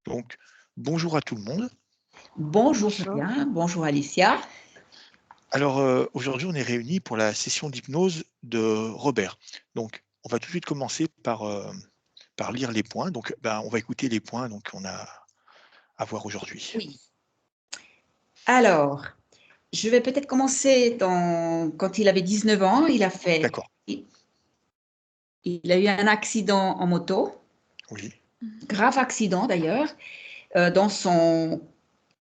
Donc, bonjour à tout le monde. Bonjour Bonjour. Fabien, bonjour Alicia. Alors, aujourd'hui, on est réunis pour la session d'hypnose de Robert. Donc, on va tout de suite commencer par lire les points. Donc, on va écouter les points donc qu'on a à voir aujourd'hui. Oui. Alors, je vais peut-être commencer quand il avait 19 ans. D'accord. Il a eu un accident en moto, Oui. grave accident d'ailleurs, dans son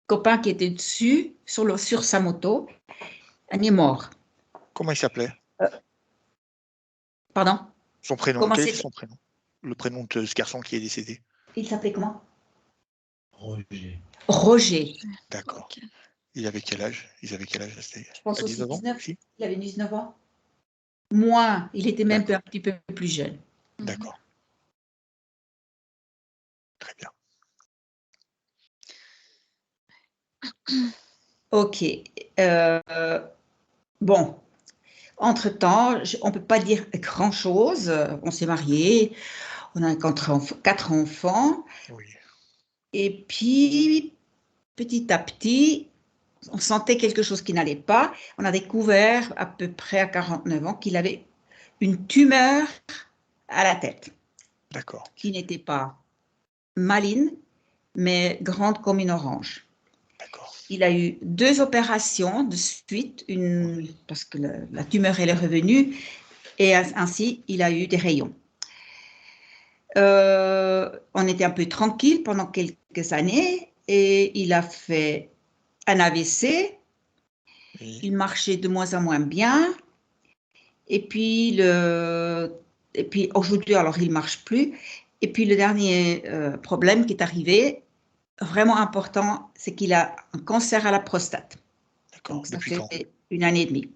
copain qui était dessus, sur sa moto. Il est mort. Comment il s'appelait? Pardon? Son prénom. Comment Quel était c'était? son prénom? Le prénom de ce garçon qui est décédé. Il s'appelait comment? Roger. Roger. D'accord. Ok. Il avait quel âge? Ils avaient quel âge? C'était Je pense à aussi 19 ans 19. aussi? Il avait 19 ans. Moins, il était même D'accord. un petit peu plus jeune. D'accord. Très bien. Ok. Bon. Entre-temps, on ne peut pas dire grand-chose. On s'est mariés, on a 4 enfants. Oui. Et puis, petit à petit, on sentait quelque chose qui n'allait pas. On a découvert à peu près à 49 ans qu'il avait une tumeur à la tête, D'accord. qui n'était pas maligne, mais grande comme une orange. D'accord. Il a eu 2 opérations de suite, parce que la tumeur elle est revenue, et ainsi il a eu des rayons. On était un peu tranquille pendant quelques années et il a fait un AVC. Oui. Il marchait de moins en moins bien. Et puis, aujourd'hui, alors il ne marche plus. Et puis le dernier problème qui est arrivé, vraiment important, c'est qu'il a un cancer à la prostate. D'accord. Donc ça Depuis fait quand? 1 année et demie.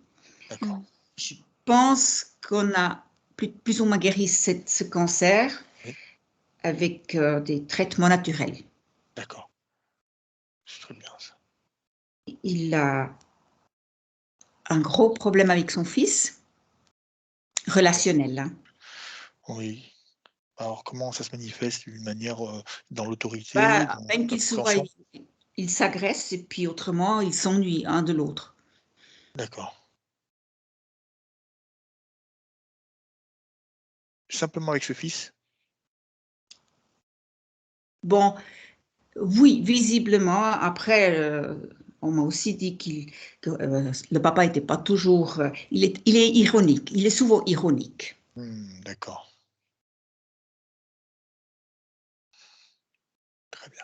D'accord. Je pense qu'on a plus ou moins guéri ce cancer Oui. avec des traitements naturels. D'accord. C'est très bien ça. Il a un gros problème avec son fils, relationnel. Hein. Oui. Alors, comment ça se manifeste d'une manière, dans l'autorité, Bah, dans même la qu'il se voit, compréhension? il s'agresse et puis autrement, il s'ennuie un de l'autre. D'accord. Simplement avec ce fils? Bon, oui, visiblement, après, on m'a aussi dit que le papa n'était pas toujours... il est ironique, il est souvent ironique. D'accord. Très bien.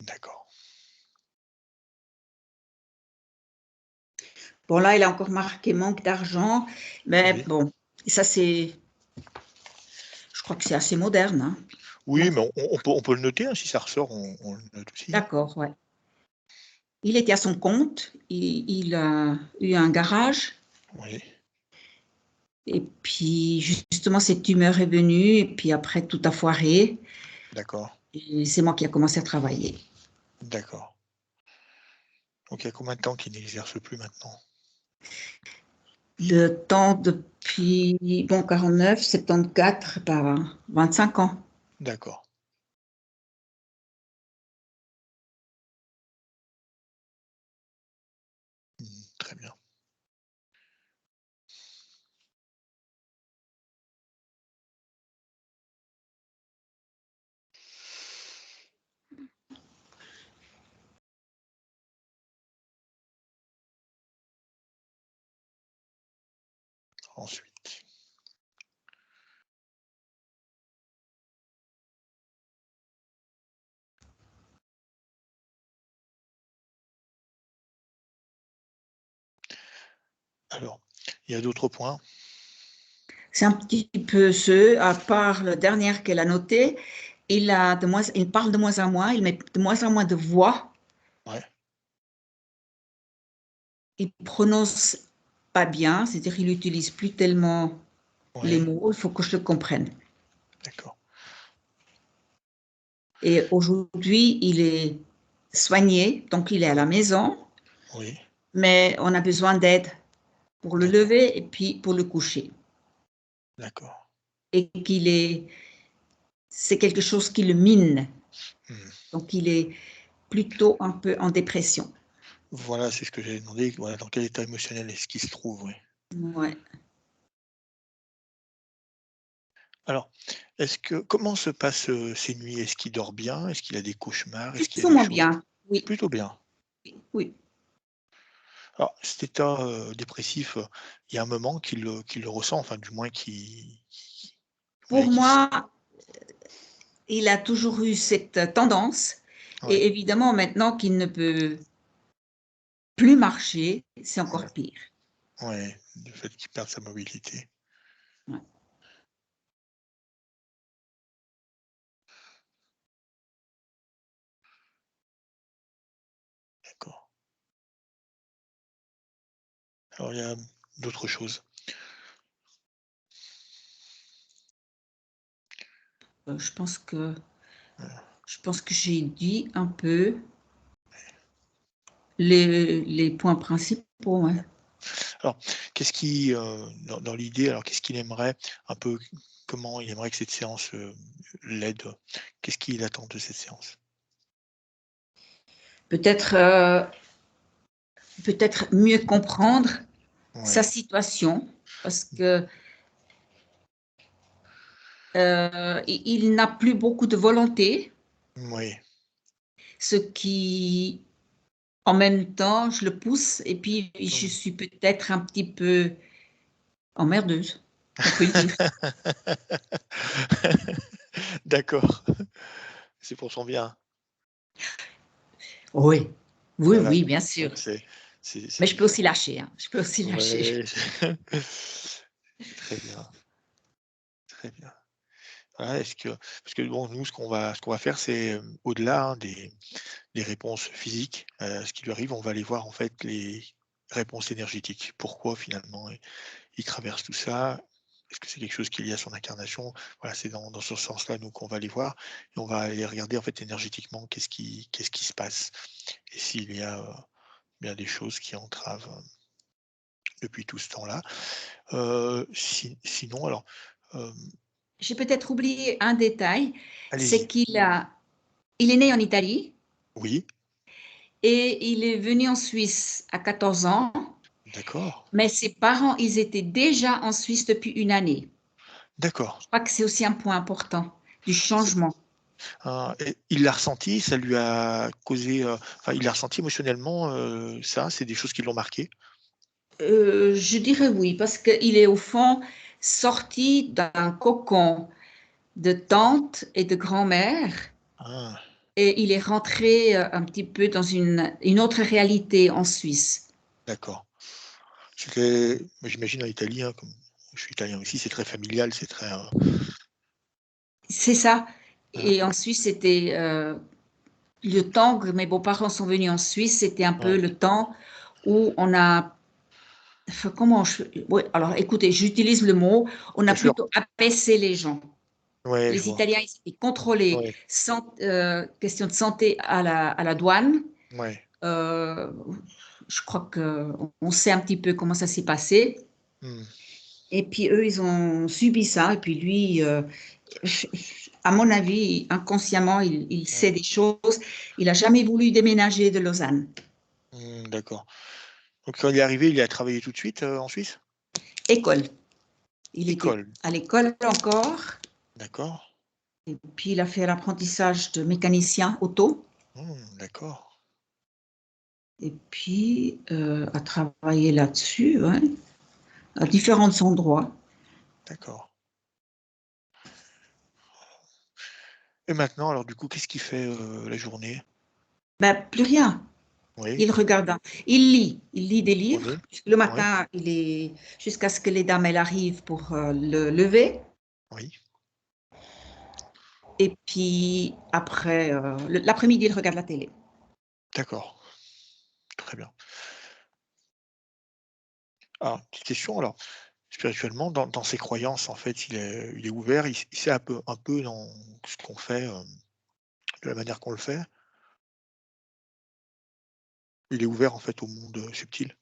D'accord. Bon, là, il a encore marqué manque d'argent, mais Oui. bon, ça c'est... Je crois que c'est assez moderne. Hein. Oui, Bon, mais on peut le noter, hein, si ça ressort, on le note aussi, hein. d'accord, ouais. Il était à son compte, il a eu un garage, Oui. et puis justement cette tumeur est venue, et puis après tout a foiré, D'accord. et c'est moi qui ai commencé à travailler. D'accord. Donc il y a combien de temps qu'il n'exerce plus maintenant? Le temps depuis, bon, 49, 74, bah, 25 ans. D'accord. Très bien. Ensuite. Alors, il y a d'autres points? C'est un petit peu à part la dernière qu'elle a notée, il parle de moins en moins, il met de moins en moins de voix, Ouais. il prononce pas bien, c'est-à-dire il n'utilise plus tellement les Ouais. mots, il faut que je le comprenne. D'accord. Et aujourd'hui, il est soigné, donc il est à la maison, Oui. mais on a besoin d'aide pour le lever et puis pour le coucher. D'accord. Et c'est quelque chose qui le mine. Hmm. Donc, il est plutôt un peu en dépression. Voilà, c'est ce que j'avais demandé. Voilà, dans quel état émotionnel est-ce qu'il se trouve, oui. Ouais. Alors, comment se passent ces nuits? Est-ce qu'il dort bien? Est-ce qu'il a des cauchemars? Est-ce qu'il y a Plus ou des moins choses? bien, oui, Plutôt bien. oui. Alors, cet état dépressif, il y a un moment qu'il le ressent, enfin, du moins, ouais, Pour moi, il a toujours eu cette tendance ouais, et évidemment, maintenant qu'il ne peut plus marcher, c'est ouais, encore pire. ouais, le fait qu'il perde sa mobilité. Ouais. D'accord. Alors, il y a d'autres choses. Je pense que Voilà. j'ai dit un peu les points principaux, ouais. Alors, qu'est-ce qui, dans l'idée, alors qu'est-ce qu'il aimerait un peu, comment il aimerait que cette séance, l'aide? Qu'est-ce qu'il attend de cette séance? Peut-être, peut-être mieux comprendre sa Ouais, situation parce que, il n'a plus beaucoup de volonté, ouais, ce qui, en même temps, je le pousse et puis je mmh. suis peut-être un petit peu emmerdeuse, on peut le dire. D'accord, c'est pour son bien. Oui, oui, Voilà, oui, bien sûr. donc c'est Mais je il peux faut aussi lâcher, hein, je peux aussi lâcher. ouais, très bien, très bien. Voilà, est-ce que parce que bon, nous, ce qu'on va faire, c'est, au-delà, hein, des réponses physiques, ce qui lui arrive, on va aller voir, en fait, les réponses énergétiques. Pourquoi, finalement, il traverse tout ça? Est-ce que c'est quelque chose qui est lié à son incarnation? Voilà, c'est dans ce sens-là, nous, qu'on va aller voir et on va aller regarder, en fait, énergétiquement, qu'est-ce qui se passe et s'il y a, bien des choses qui entravent, depuis tout ce temps-là. Sinon alors, hem, J'ai peut-être oublié un détail, c'est allez-y. il est né en Italie Oui, et il est venu en Suisse à 14 ans, d'accord, mais ses parents, ils étaient déjà en Suisse depuis une année. d'accord. Je crois que c'est aussi un point important du changement. Et il l'a ressenti, ça lui a causé, enfin, il l'a ressenti émotionnellement, ça? C'est des choses qui l'ont marqué? Je dirais oui, parce qu'il est au fond sorti d'un cocon de tante et de grand-mère Ah, et il est rentré, un petit peu dans une autre réalité en Suisse. d'accord. C'était mais j'imagine en Italie, hein, comme je suis italien aussi, c'est très familial, c'est très, C'est ça hein, et en Suisse, c'était, le temps que mes beaux-parents sont venus en Suisse, c'était un peu ouais, le temps où on a enfin, comment je oui, alors écoutez, j'utilise le mot, on a bien sûr. plutôt abaissé les gens. Ouais, je Les vois. Italiens, ils étaient contrôlés, Ouais, question de santé à la douane. ouais. Heu, je crois qu'on sait un petit peu comment ça s'est passé Mmh. et puis eux, ils ont subi ça et puis lui, à mon avis, inconsciemment, il Mmh. sait des choses. Il a jamais voulu déménager de Lausanne. Mmh, d'accord. Donc quand il est arrivé, il a travaillé tout de suite, en Suisse? École. Il était École, à l'école encore d'accord. et puis il a fait l'apprentissage de mécanicien auto Mmh, d'accord, et puis, a travaillé là-dessus, ouais, à différents endroits. d'accord. Et maintenant, alors du coup, qu'est-ce qu'il fait, la journée? Ben, plus rien. Oui, Il regarde un il lit des livres. oui, Le oui, matin, il est jusqu'à ce que les dames, elles arrivent pour, le lever oui, et puis après, l'après-midi, il regarde la télé. d'accord, très bien. Alors, petite question alors, spirituellement, dans ses croyances, en fait, il est ouvert, il sait un peu dans ce qu'on fait, de la manière qu'on le fait? Il est ouvert en fait au monde, subtil?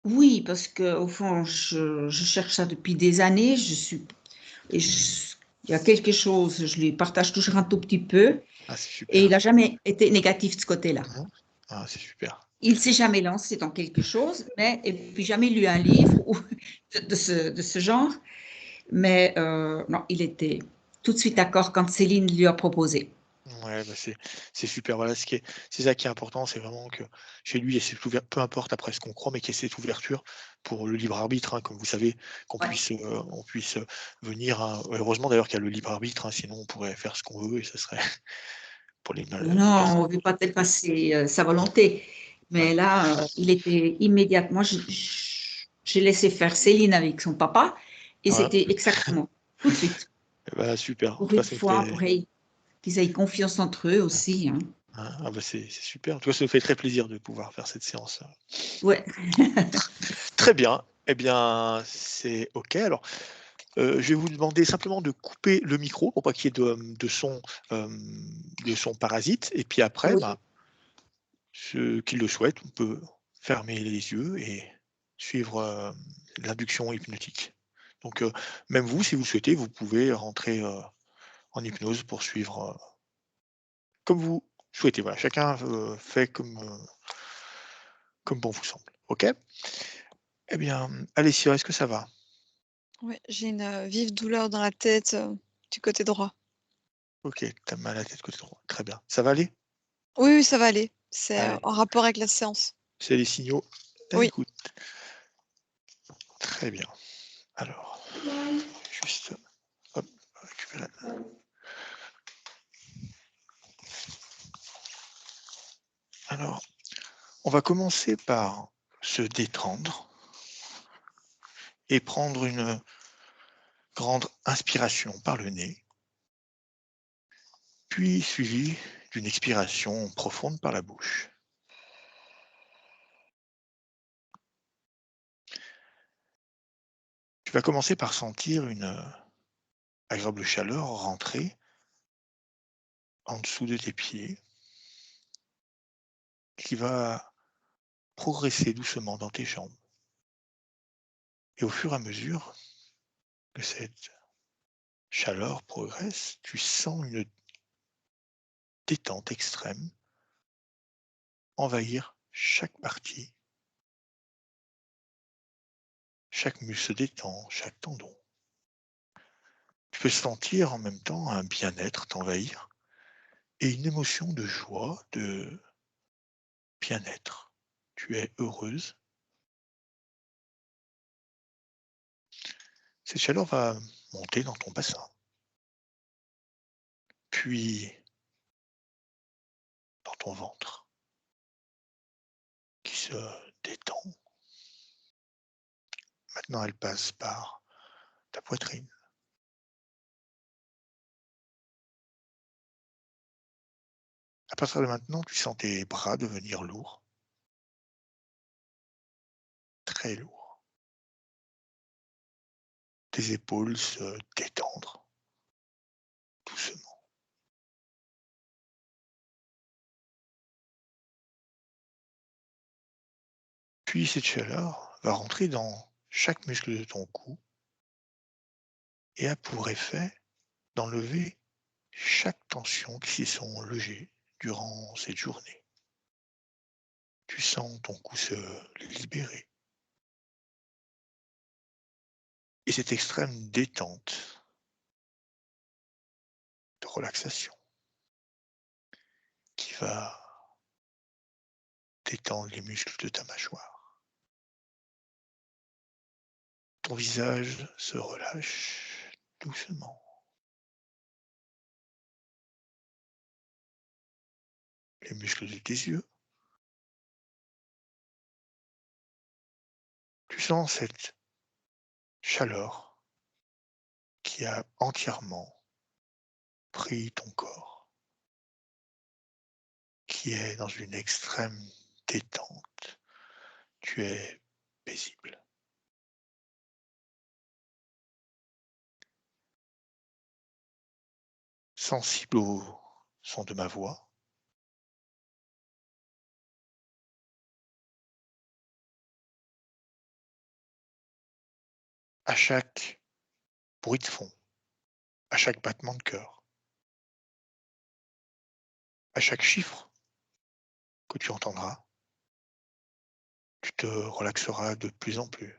Oui, parce qu'au fond, je cherche ça depuis des années. Et je il y a quelque chose, je lui partage toujours un tout petit peu Ah, c'est et il super. n'a jamais été négatif de ce côté-là. Mmh. Ah, c'est super. Il s'est jamais lancé dans quelque chose, mais et puis jamais lu un livre ou de ce genre, mais non, il était tout de suite d'accord quand Céline lui a proposé. Ouais, bah, c'est super. Voilà, c'est ça qui est important, c'est vraiment que chez lui, il y a cette ouver peu importe après ce qu'on croit, mais qu'il y ait cette ouverture pour le libre arbitre, hein, comme vous savez, Ouais. on puisse, venir à heureusement d'ailleurs qu'il y a le libre arbitre, hein, sinon on pourrait faire ce qu'on veut et ce serait pour les Non, personnes. on ne veut pas dépasser, sa volonté, Ouais, mais là, il était immédiatement j'ai laissé faire Céline avec son papa et voilà, c'était exactement tout de suite. bah, super. En Pour tout cas, une ça me fois, fait qu'ils aient confiance entre eux aussi, hein. ah bah, c'est super. En tout cas, ça me fait très plaisir de pouvoir faire cette séance. Ouais. Très bien. Eh bien, c'est OK. Alors, je vais vous demander simplement de couper le micro pour pas qu'il y ait hem, de son parasite et puis après, Oui. bah, ceux qui le souhaitent, on peut fermer les yeux et suivre, l'induction hypnotique. Donc, même vous, si vous le souhaitez, vous pouvez rentrer, en hypnose pour suivre, comme vous souhaitez. Voilà, chacun, fait comme bon vous semble. OK? Eh bien, Alessia, est-ce que ça va? Ouais, j'ai une, vive douleur dans la tête, du côté droit. OK, tu as mal à la tête côté droit. Très bien. Ça va aller? Oui, oui, ça va aller. C'est, Allez, en rapport avec la séance. c'est les signaux Oui. d'écoute. Très bien. Alors, juste, hop, récupérer. Alors, on va commencer par se détendre et prendre une grande inspiration par le nez, puis suivie d'une expiration profonde par la bouche. Tu vas commencer par sentir une agréable chaleur rentrer en dessous de tes pieds qui va progresser doucement dans tes jambes. Et au fur et à mesure que cette chaleur progresse, tu sens une détente extrême envahir chaque partie, chaque muscle se détend, chaque tendon. Tu peux sentir en même temps un bien-être t'envahir et une émotion de joie, de bien-être. Tu es heureuse. Cette chaleur va monter dans ton bassin, puis dans ton ventre qui se détend. Maintenant, elle passe par ta poitrine. À partir de maintenant, tu sens tes bras devenir lourds, très lourds. Tes épaules se détendre doucement. Puis cette chaleur va rentrer dans chaque muscle de ton cou et a pour effet d'enlever chaque tension qui s'y sont logées durant cette journée. Tu sens ton cou se libérer. Et cette extrême détente, de relaxation, qui va détendre les muscles de ta mâchoire. Ton visage se relâche doucement. Les muscles de tes yeux. Tu sens cette chaleur qui a entièrement pris ton corps, qui est dans une extrême détente. Tu es paisible. Sensible au son de ma voix, à chaque bruit de fond, à chaque battement de cœur, à chaque chiffre que tu entendras, tu te relaxeras de plus en plus.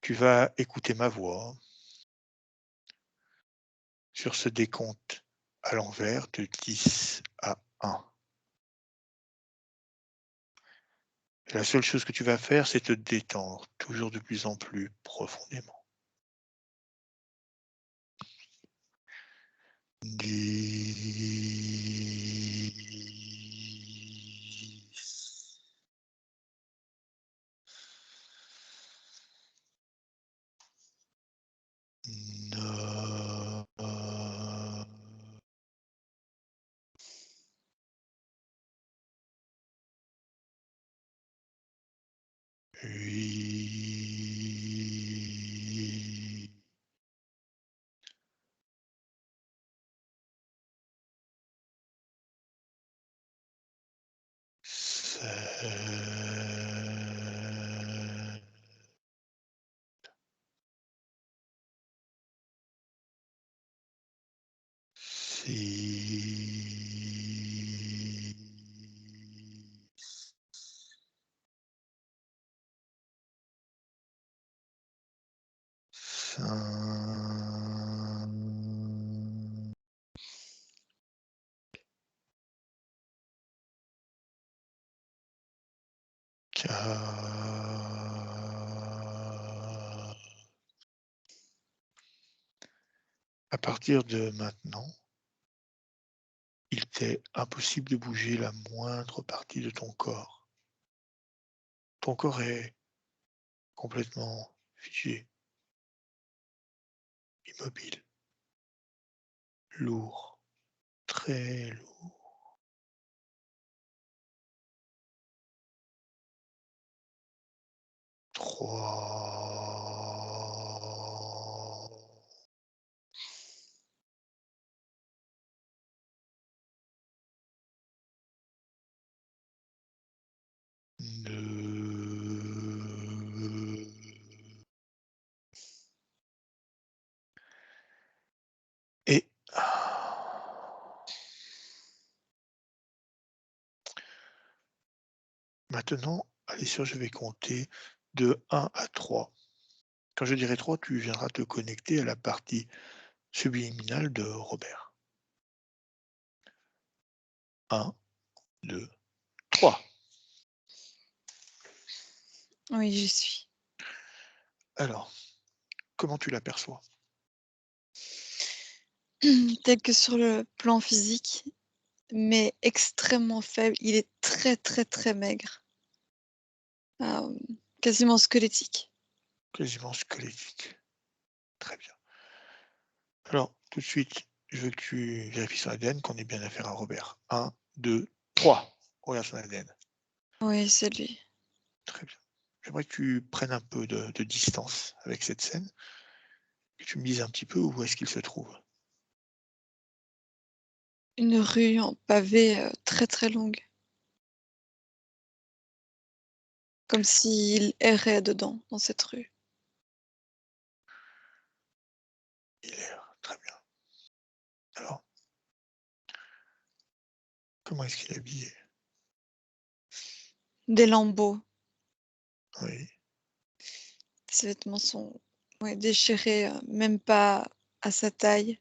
Tu vas écouter ma voix sur ce décompte à l'envers de 10 à 1. Et la seule chose que tu vas faire, c'est te détendre toujours de plus en plus profondément. 10, 9, 8, 7, 6, 5, 4. À partir de maintenant, il t'est impossible de bouger la moindre partie de ton corps. Ton corps est complètement figé, immobile, lourd, très lourd. 3, 2, et maintenant, allez sûr, je vais compter de 1 à 3. Quand je dirai 3, tu viendras te connecter à la partie subliminale de Robert. 1, 2, 3. Oui, j'y suis. Alors, comment tu l'aperçois? Tel que sur le plan physique, mais extrêmement faible. Il est très, très, très maigre. Hem, Quasiment squelettique. Quasiment squelettique. Très bien. Alors, tout de suite, je veux que tu vérifies son ADN, qu'on ait bien affaire à Robert. 1, 2, 3. Regarde son ADN. Oui, c'est lui. Très bien. J'aimerais que tu prennes un peu de distance avec cette scène, que tu me dises un petit peu où est-ce qu'il se trouve. Une rue en pavé, très, très longue. Comme s'il errait dedans, dans cette rue. Il est très bien. Alors, comment est-ce qu'il est habillé? Des lambeaux. Oui, Ses vêtements sont, ouais, déchirés, même pas à sa taille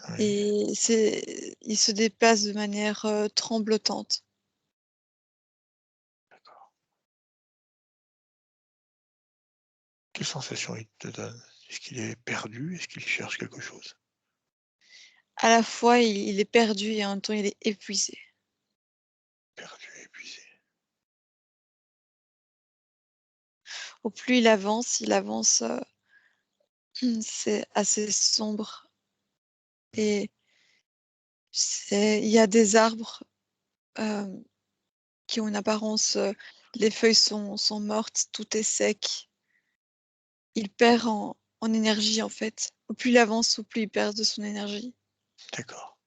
oui, et il se déplace de manière, tremblotante. d'accord. Quelle sensation il te donne? Est-ce qu'il est perdu? Est-ce qu'il cherche quelque chose? À la fois, il est perdu et en même temps, il est épuisé. Perdu, épuisé. Au plus il avance, c'est assez sombre et il y a des arbres, hem, qui ont une apparence, les feuilles sont mortes, tout est sec. Il perd en énergie, en fait. Au plus il avance, au plus il perd de son énergie. D'accord.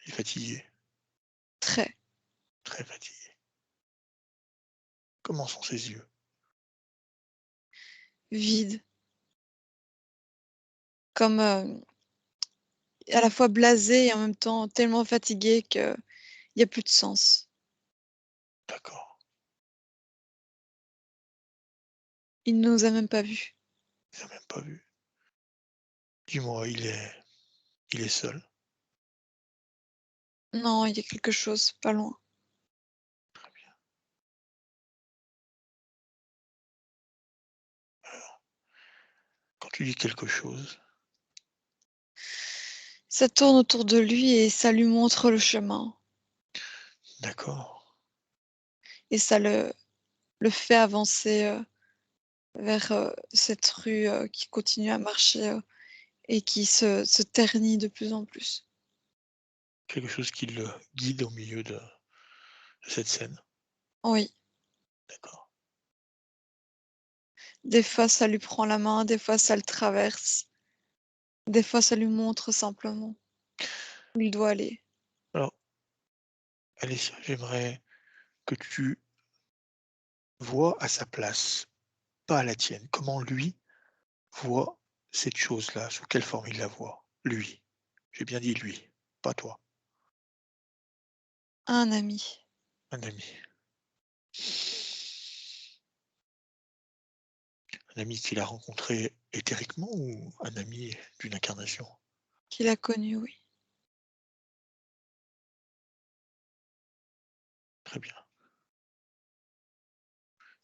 Il est fatigué, Très. très fatigué. Comment sont ses yeux? Vide, comme à la fois blasé et en même temps tellement fatigué qu'il n'y a plus de sens. D'accord. Il ne nous a même pas vus. Il a même pas vu. Dis-moi, il est seul? Non, il y a quelque chose, pas loin. Très bien. Quand tu dis quelque chose, Ça tourne autour de lui et ça lui montre le chemin. d'accord. Et ça le fait avancer vers cette rue qui continue à marcher et qui se ternit de plus en plus. Quelque chose qui le guide au milieu de cette scène. Oui, D'accord. des fois ça lui prend la main, des fois ça le traverse, des fois ça lui montre simplement où il doit aller. Alors, Alicia, j'aimerais que tu vois à sa place, pas à la tienne. Comment lui voit cette chose-là? Sous quelle forme il la voit? Lui. J'ai bien dit lui, pas toi. Un ami. Un ami. Un ami qu'il a rencontré éthériquement ou un ami d'une incarnation? Qu'il a connu, oui. Très bien.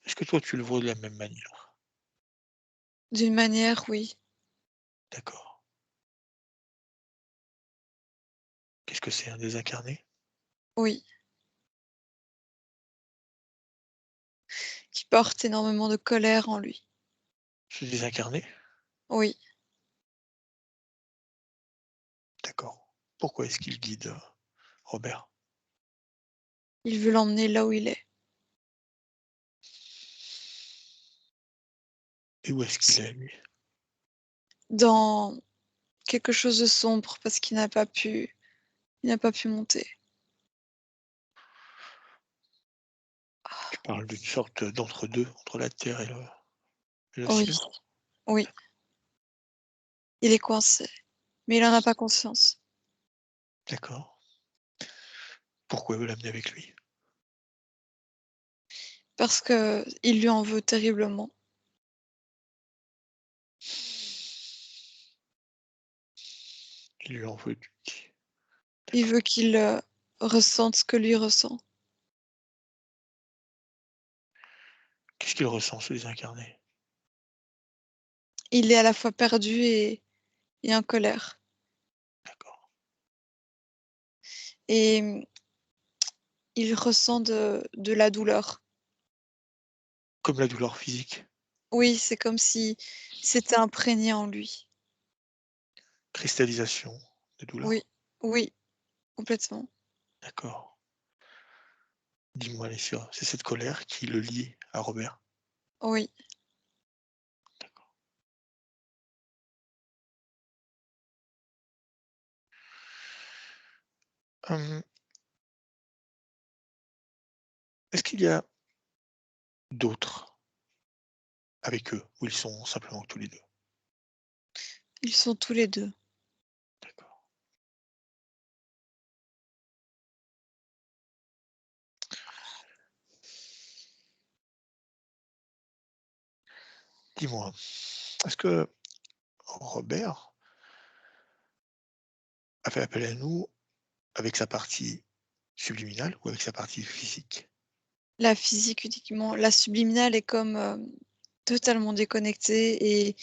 Est-ce que toi tu le vois de la même manière? D'une manière, oui. D'accord. Qu'est-ce que c'est, un désincarné? Oui. Qui porte énormément de colère en lui. Ce désincarné? Oui. D'accord. Pourquoi est-ce qu'il guide Robert? Il veut l'emmener là où il est. Et où est-ce qu'il est, lui? Dans quelque chose de sombre parce il n'a pas pu monter. Tu parles d'une sorte d'entre-deux, entre la terre et le Oui, ciel? oui. Il est coincé, mais il en a pas conscience. D'accord. Pourquoi veut l'amener avec lui? Parce que il lui en veut terriblement. Il lui en veut, tu dis. Il D'accord. veut qu'il ressente ce que lui ressent. Qu'est-ce qu'il ressent, ce désincarné? Il est à la fois perdu et en colère. D'accord. Et il ressent de la douleur. Comme la douleur physique, Oui, c'est comme si c'était imprégné en lui. cristallisation de Oui, douleur. oui, complètement. D'accord. Dis-moi, Alessia, c'est cette colère qui le lie à Robert? Oui. D'accord. Hum, est-ce qu'il y a d'autres avec eux ou ils sont simplement tous les deux? Ils sont tous les deux. D'accord. Dis-moi, est-ce que Robert a fait appel à nous avec sa partie subliminale ou avec sa partie physique? La physique uniquement. La subliminale est comme totalement déconnectée et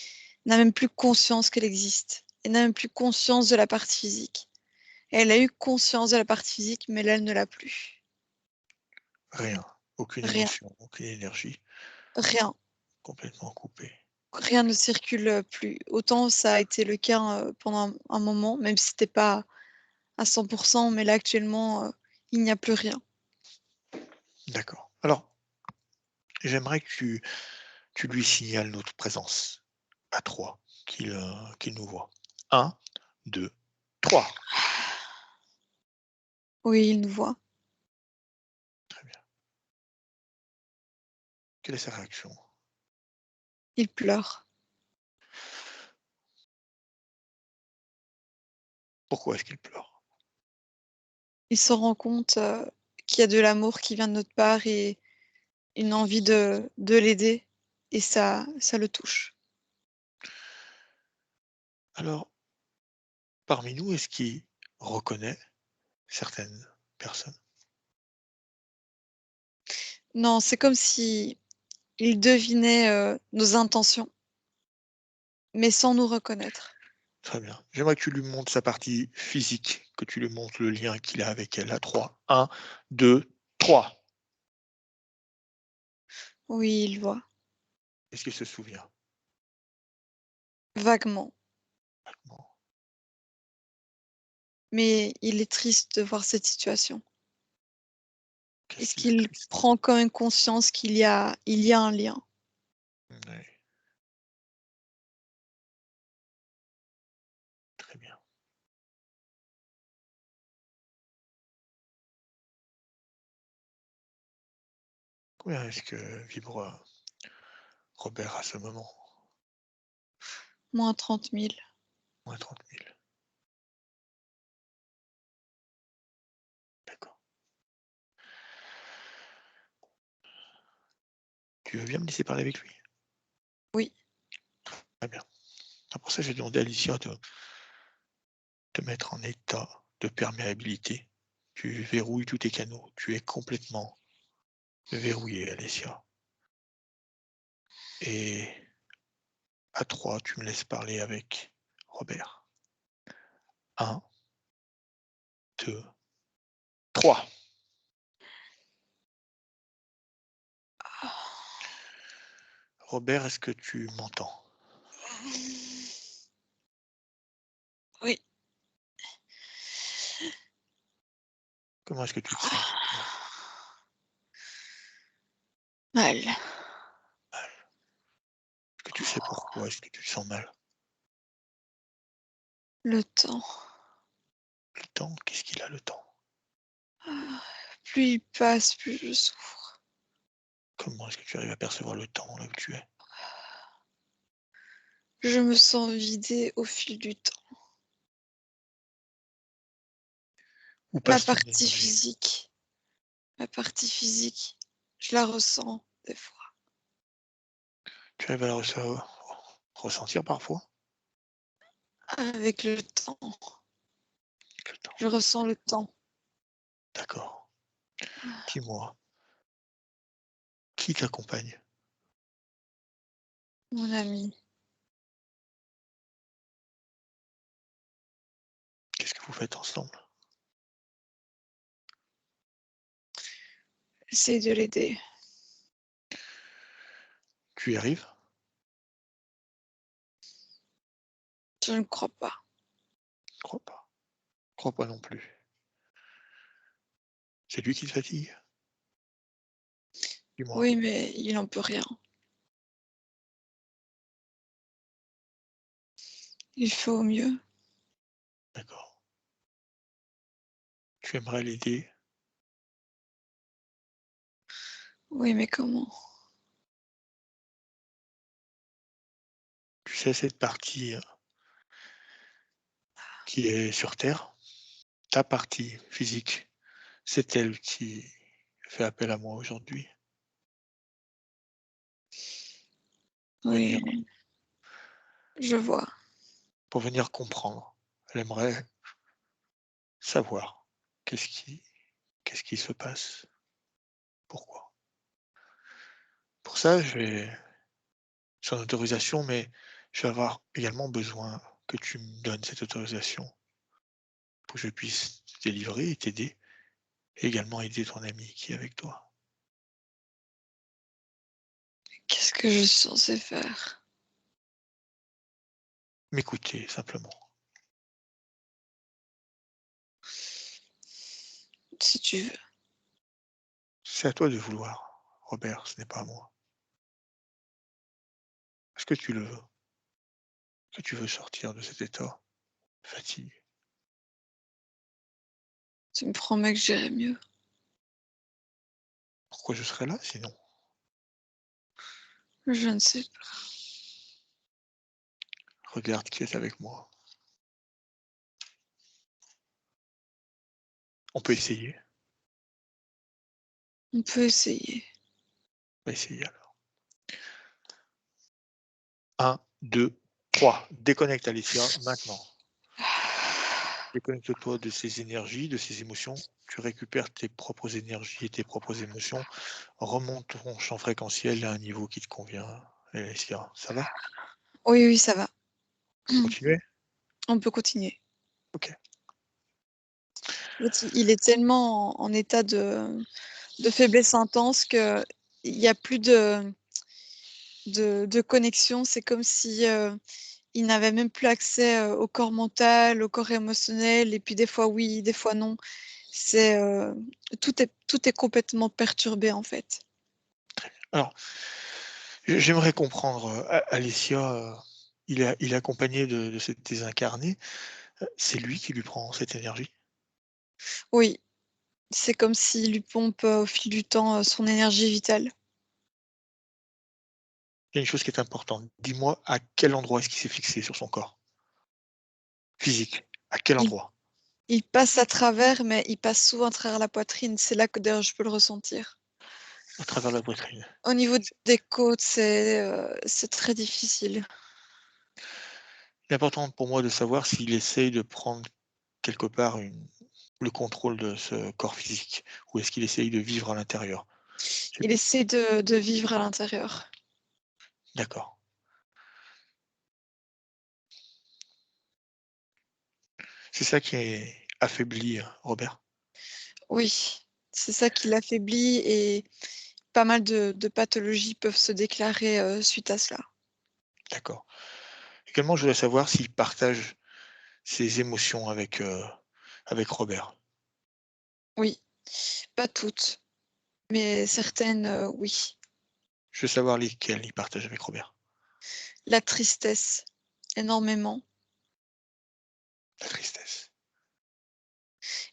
n'a même plus conscience qu'elle existe. Elle n'a même plus conscience de la partie physique. Elle a eu conscience de la partie physique, mais là, elle ne l'a plus. Rien, aucune Rien, émotion, aucune énergie, rien, complètement coupée. rien ne circule plus. Autant ça a été le cas pendant un moment, même si c'était pas à 100%, mais là actuellement, il n'y a plus rien. D'accord. Alors, j'aimerais que tu lui signales notre présence à 3, qu'il nous voit. 1, 2, 3. Oui, il nous voit. Très bien. Quelle est sa réaction? Il pleure. Pourquoi est-ce qu'il pleure? Il se rend compte qu'il y a de l'amour qui vient de notre part et une envie de l'aider. Et ça le touche. Alors, parmi nous, est-ce qu'il reconnaît certaines personnes? Non, c'est comme si il devinait nos intentions, mais sans nous reconnaître. Très bien. J'aimerais que tu lui montres sa partie physique, que tu lui montres le lien qu'il a avec elle à 3. 1, 2, 3. Oui, il voit, Est-ce qu'il se souvient? vaguement. Bon. Mais il est triste de voir cette situation. Qu'est-ce Est-ce qui est qu'il triste? prend quand même conscience qu'il y a un lien? Oui, très bien. Combien est-ce que vibre Robert à ce moment? Moins 30 000. Moins 30 000. D'accord. Tu veux bien me laisser parler avec lui? Oui, Très bien. C'est pour ça que j'ai demandé à Alicia de te mettre en état de perméabilité. Tu verrouilles tous tes canaux. Tu es complètement verrouillé, Alicia. Et à 3, tu me laisses parler avec Robert. 1, 2, 3. Robert, est-ce que tu m'entends? oui. Comment est-ce que tu te sens? Mal. Est-ce que tu sais pourquoi est-ce que tu te sens mal? Le temps. Le temps? Qu'est-ce qu'il a le temps? Plus il passe, plus je souffre. Comment est-ce que tu arrives à percevoir le temps là où tu es? Je me sens vidée au fil du temps. Où Ma passe ton partie énergie? physique, ma partie physique, je la ressens des fois. Tu arrives à la ressentir parfois? Avec le temps, Le temps. je ressens le temps. D'accord. Dis-moi, qui t'accompagne? Mon ami, Qu'est-ce que vous faites ensemble? essaye de l'aider. Tu y arrives? Je ne crois pas. Je crois pas. Je crois pas non plus. C'est lui qui te fatigue? Dis-moi. Oui, mais il n'en peut rien. Il fait au mieux. D'accord. Tu aimerais l'aider? Oui, mais comment? Tu sais cette partie qui est sur Terre, ta partie physique, c'est elle qui fait appel à moi aujourd'hui pour venir, Oui, je vois. pour venir comprendre. Elle aimerait savoir qu'est-ce qui se passe, pourquoi. Pour ça, je vais, son autorisation, mais je vais avoir également besoin que tu me donnes cette autorisation pour que je puisse te délivrer et t'aider, et également aider ton ami qui est avec toi. Qu'est-ce que je suis censée faire? M'écouter simplement. Si tu veux. C'est à toi de vouloir, Robert, ce n'est pas à moi. Est-ce que tu le veux? Est-ce que tu veux sortir de cet état de fatigue? Tu me promets que j'irai mieux. Pourquoi je serais là sinon? Je ne sais pas. Regarde qui est avec moi. On peut essayer. On peut essayer. On va essayer alors. 1, 2, 3. Déconnecte Alicia maintenant. Déconnecte-toi de ces énergies, de ces émotions. Tu récupères tes propres énergies et tes propres émotions. Remonte ton champ fréquentiel à un niveau qui te convient. Alicia, ça va? Oui, oui, ça va. Continuez? On peut continuer. Ok. En fait, il est tellement en état de faiblesse intense qu'il n'y a plus de connexion. C'est comme si il n'avait même plus accès au corps mental, au corps émotionnel, et puis des fois oui, des fois non. C'est tout est complètement perturbé en fait. Alors, j'aimerais comprendre, Alicia, il est accompagné de cette désincarnée. C'est lui qui lui prend cette énergie? Oui, c'est comme s'il lui pompe au fil du temps son énergie vitale. Il y a une chose qui est importante. Dis-moi à quel endroit est-ce qu'il s'est fixé sur son corps? Physique. À quel Il, endroit? il passe à travers, mais il passe souvent à travers la poitrine. C'est là que d'ailleurs je peux le ressentir. À travers la poitrine. Au niveau des côtes, c'est très difficile. Il est important pour moi de savoir s'il essaye de prendre quelque part le contrôle de ce corps physique ou est-ce qu'il essaye de vivre à l'intérieur? Il essaie de vivre à l'intérieur. D'accord. C'est ça qui est affaibli, Robert? Oui, c'est ça qui l'affaiblit et pas mal de pathologies peuvent se déclarer suite à cela. D'accord. Également, je voudrais savoir s'il partage ses émotions avec Robert. Oui, pas toutes, mais certaines, oui. Je veux savoir lesquelles il partage avec Robert. La tristesse, énormément, La tristesse.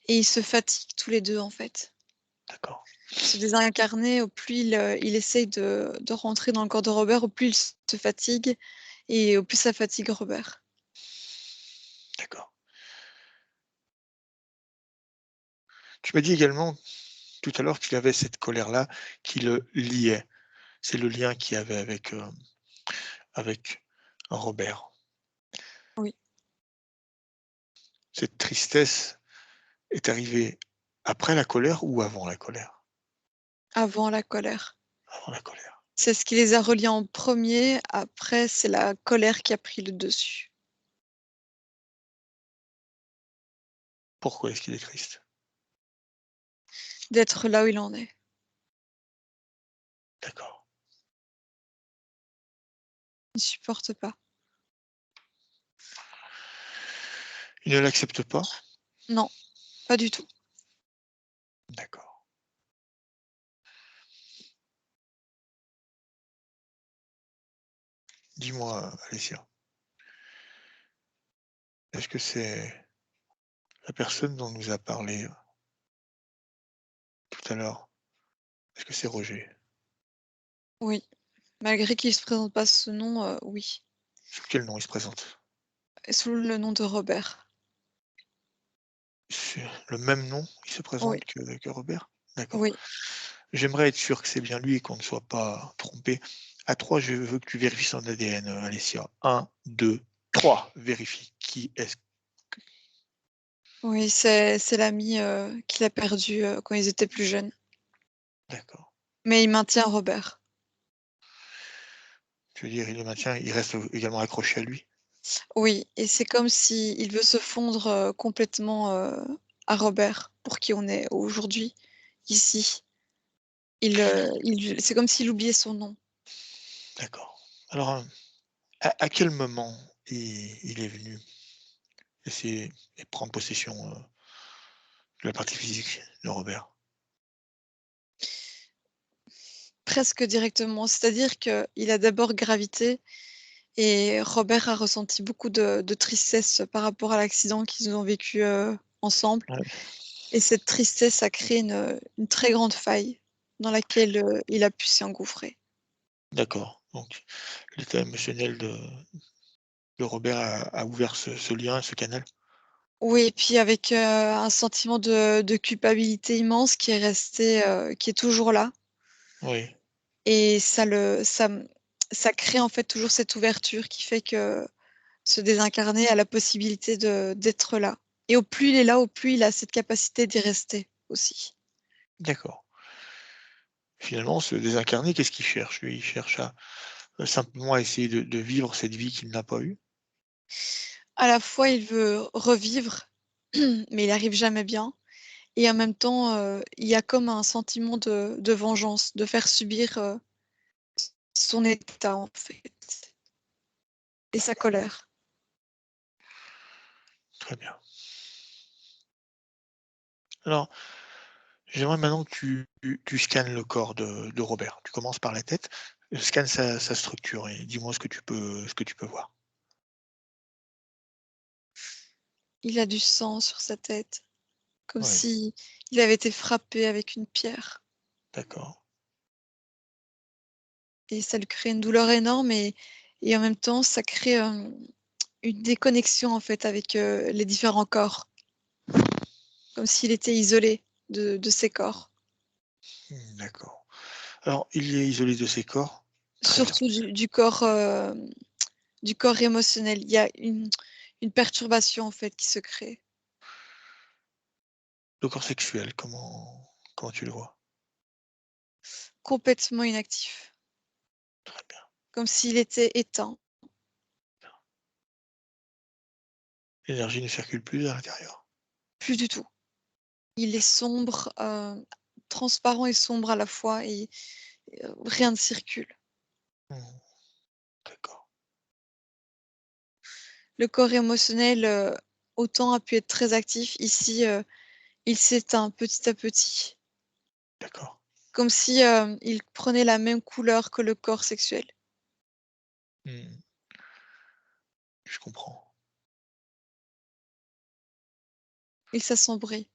et ils se fatiguent tous les 2 en fait. D'accord. Ce désincarné, au plus il essaye de rentrer dans le corps de Robert, au plus il se fatigue et au plus ça fatigue Robert. D'accord. Tu m'as dit également tout à l'heure qu'il avait cette colère-là qui le liait. C'est le lien qu'il y avait avec Robert. Oui, Cette tristesse est arrivée après la colère ou avant la colère? avant la colère. Avant la colère. C'est ce qui les a reliés en premier. Après c'est la colère qui a pris le dessus. Pourquoi est-ce qu'il est triste? D'être là où il en est. D'accord. Il ne supporte pas. Il ne l'accepte pas? Non, pas du tout. D'accord. Dis-moi, Alessia, est-ce que c'est la personne dont nous a parlé tout à l'heure? Est-ce que c'est Roger? Oui, malgré qu'il ne se présente pas sous ce nom, oui. Sous quel nom il se présente? Et sous le nom de Robert. C'est le même nom, il se Oui, présente que Robert? D'accord. oui. J'aimerais être sûr que c'est bien lui et qu'on ne soit pas trompé. À 3, je veux que tu vérifies son ADN, Alessia. 1, 2, 3. Vérifie. Qui est-ce? Oui, c'est l'ami, qu'il a perdu, quand ils étaient plus jeunes. D'accord. Mais il maintient Robert. Tu veux dire, il le maintient, il reste également accroché à lui? Oui, et c'est comme s'il veut se fondre, complètement, à Robert, pour qui on est aujourd'hui, ici. C'est comme s'il oubliait son nom. D'accord. Alors, à quel moment il est venu essayer et prendre possession, de la partie physique de Robert? Presque directement, c'est-à-dire qu'il a d'abord gravité et Robert a ressenti beaucoup de tristesse par rapport à l'accident qu'ils ont vécu, ensemble, Ouais, et cette tristesse a créé une très grande faille dans laquelle, il a pu s'engouffrer. d'accord. Donc, l'état émotionnel de Robert a ouvert ce lien, ce canal. Oui, et puis avec un sentiment de culpabilité immense qui est resté, qui est toujours là. Oui, Et ça crée en fait toujours cette ouverture qui fait que ce désincarné a la possibilité d'être là. Et au plus il est là, au plus il a cette capacité d'y rester aussi. d'accord. Finalement, ce désincarné, qu'est-ce qu'il cherche? Lui, il cherche à simplement à essayer de vivre cette vie qu'il n'a pas eue. À la fois, il veut revivre, mais il arrive jamais bien. Et en même temps, il y a comme un sentiment de vengeance, de faire subir, son état en fait et sa colère. Très bien. Alors, j'aimerais maintenant que tu scannes le corps de Robert. Tu commences par la tête, scanne sa structure et dis-moi ce que tu peux voir. Il a du sang sur sa tête, comme Oui, si il avait été frappé avec une pierre d'accord. et ça lui crée une douleur énorme et en même temps, ça crée, une déconnexion en fait avec, les différents corps, comme s'il était isolé de ses corps. D'accord. Alors, il est isolé de ses corps. Très bien. Surtout du corps émotionnel. Il y a une perturbation en fait qui se crée. Le corps sexuel, comment tu le vois? Complètement inactif, Très bien. comme s'il était éteint. L'énergie ne circule plus à l'intérieur. Plus du tout. Il est sombre, transparent et sombre à la fois et rien ne circule. Mmh, d'accord. Le corps émotionnel, autant a pu être très actif, ici, il s'éteint petit à petit, D'accord. comme si, il prenait la même couleur que le corps sexuel. Mmh, je comprends. Il s'assombrit.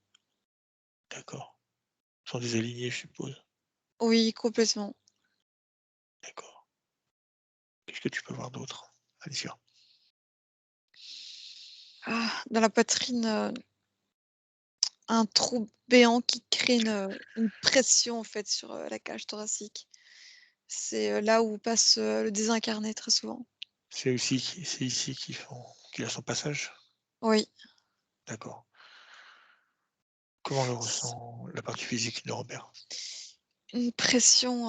D'accord. Ils sont désalignés, je suppose. Oui, complètement. D'accord. Qu'est-ce que tu peux voir d'autre? Alicia? Dans la poitrine, un trou béant qui crée une pression en fait sur, la cage thoracique. C'est, là où passe, le désincarné très souvent. C'est ici qu'il a son passage? Oui. D'accord. Comment le ressent la partie physique de Robert? Une pression,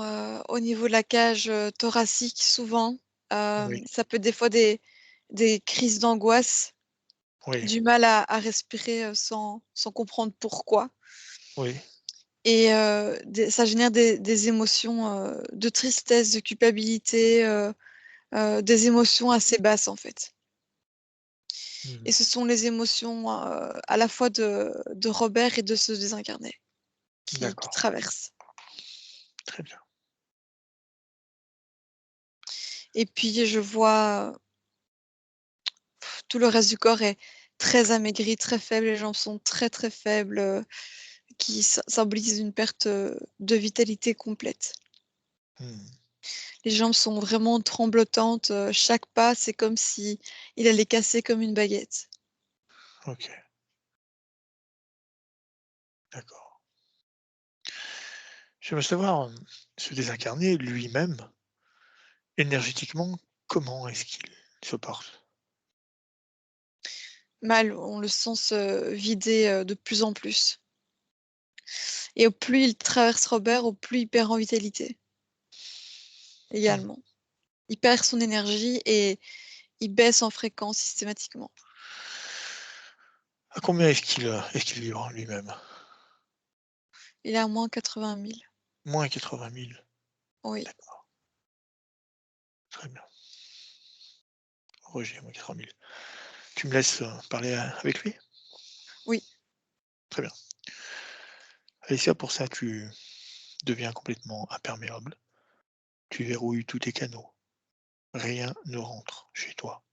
au niveau de la cage, thoracique souvent. Oui, Ça peut être des fois des crises d'angoisse, oui, du mal à respirer, sans comprendre pourquoi oui, et des ça génère des émotions, de tristesse, de culpabilité, des émotions assez basses, en fait et mmh, ce sont les émotions, à la fois de Robert et de ce désincarné qui d'accord, traversent très bien. et puis je vois tout le reste du corps est très amaigri, très faible, les jambes sont très, très faibles, qui symbolisent une perte, de vitalité complète. Mmh, Les jambes sont vraiment tremblotantes, chaque pas, c'est comme si il allait casser comme une baguette. OK, d'accord. J'aimerais savoir, ce désincarné lui-même, énergétiquement, comment est-ce qu'il se porte? Mal, on le sent se vider, de plus en plus et au plus il traverse Robert, au plus il perd en vitalité, Mmh. également. Il perd son énergie et il baisse en fréquence systématiquement. À combien est-ce qu'il vibre lui-même? Il est à -80 000. Moins 80 000. Oui, D'accord, très bien. Roger, moins 80 000. Tu me laisses, parler, avec lui? oui. Très bien. Alicia, pour ça, tu deviens complètement imperméable. Tu verrouilles tous tes canaux. Rien ne rentre chez toi.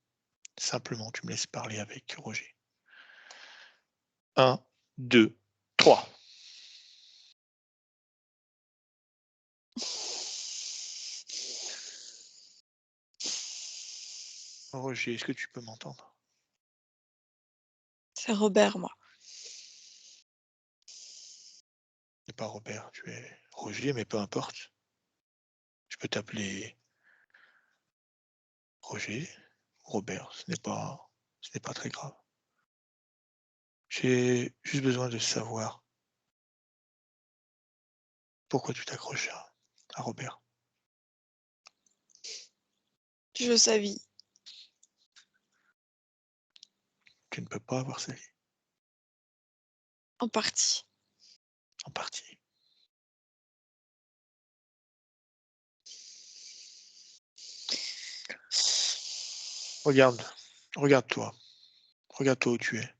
Simplement, tu me laisses parler avec Roger. Un, 2, 3. Roger, est-ce que tu peux m'entendre? C'est Robert, moi. C'est pas Robert, tu es Roger, mais peu importe. Je peux t'appeler Roger, Robert, ce n'est pas très grave. J'ai juste besoin de savoir pourquoi tu t'accroches à Robert. Je veux sa vie. Tu ne peux pas avoir sa vie, En partie. en partie. Regarde, regarde-toi. Regarde-toi où tu es.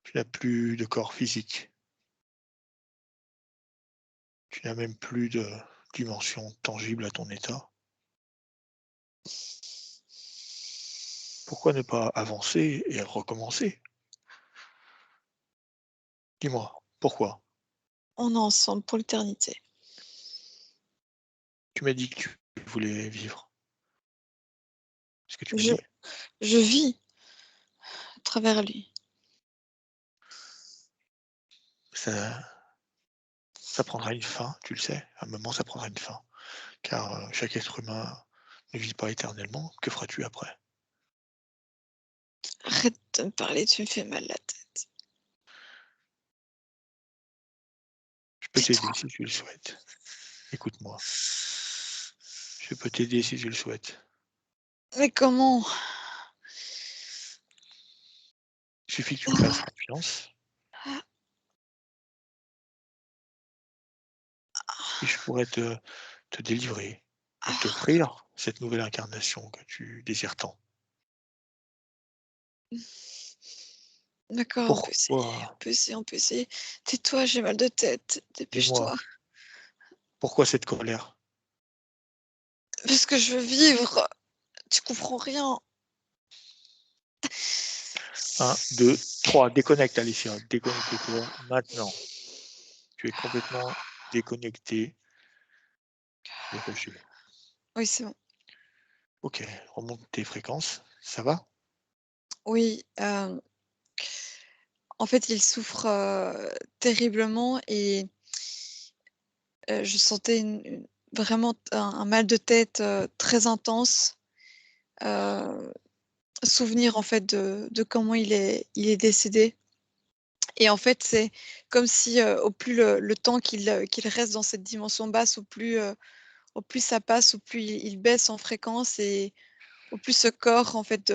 Tu n'as plus de corps physique. Tu n'as même plus de dimension tangible à ton état. Pourquoi ne pas avancer et recommencer? Dis-moi, pourquoi? On est ensemble pour l'éternité. Tu m'as dit que tu voulais vivre. Ce que tu m'as Je, dit? je vis à travers lui. Ça, ça prendra une fin, tu le sais. À un moment, ça prendra une fin. Car chaque être humain ne vit pas éternellement. Que feras-tu après? Arrête de me parler, tu me fais mal la tête. Je peux t'aider Tais-toi. si tu le souhaites. Écoute-moi. Je peux t'aider si tu le souhaites. Mais comment? Il suffit que tu me fasses confiance et je pourrais te délivrer et t'offrir cette nouvelle incarnation que tu désires tant. D'accord, on peut essayer, Pourquoi? on peut essayer, on peut essayer. Tais-toi, j'ai mal de tête. Dis-moi, Dépêche-toi. pourquoi cette colère? Parce que je veux vivre. Tu comprends rien. 1, 2, 3, déconnecte Alicia, déconnecte-toi maintenant. Tu es complètement déconnecté de Roger. Oui, c'est bon. OK, remonte tes fréquences, ça va? Oui, en fait, il souffre, terriblement et je sentais vraiment un mal de tête, très intense. Heu, souvenir en fait de comment il est décédé et en fait, c'est comme si, au plus le temps qu'il reste dans cette dimension basse, au plus ça passe, au plus il baisse en fréquence et au plus ce corps en fait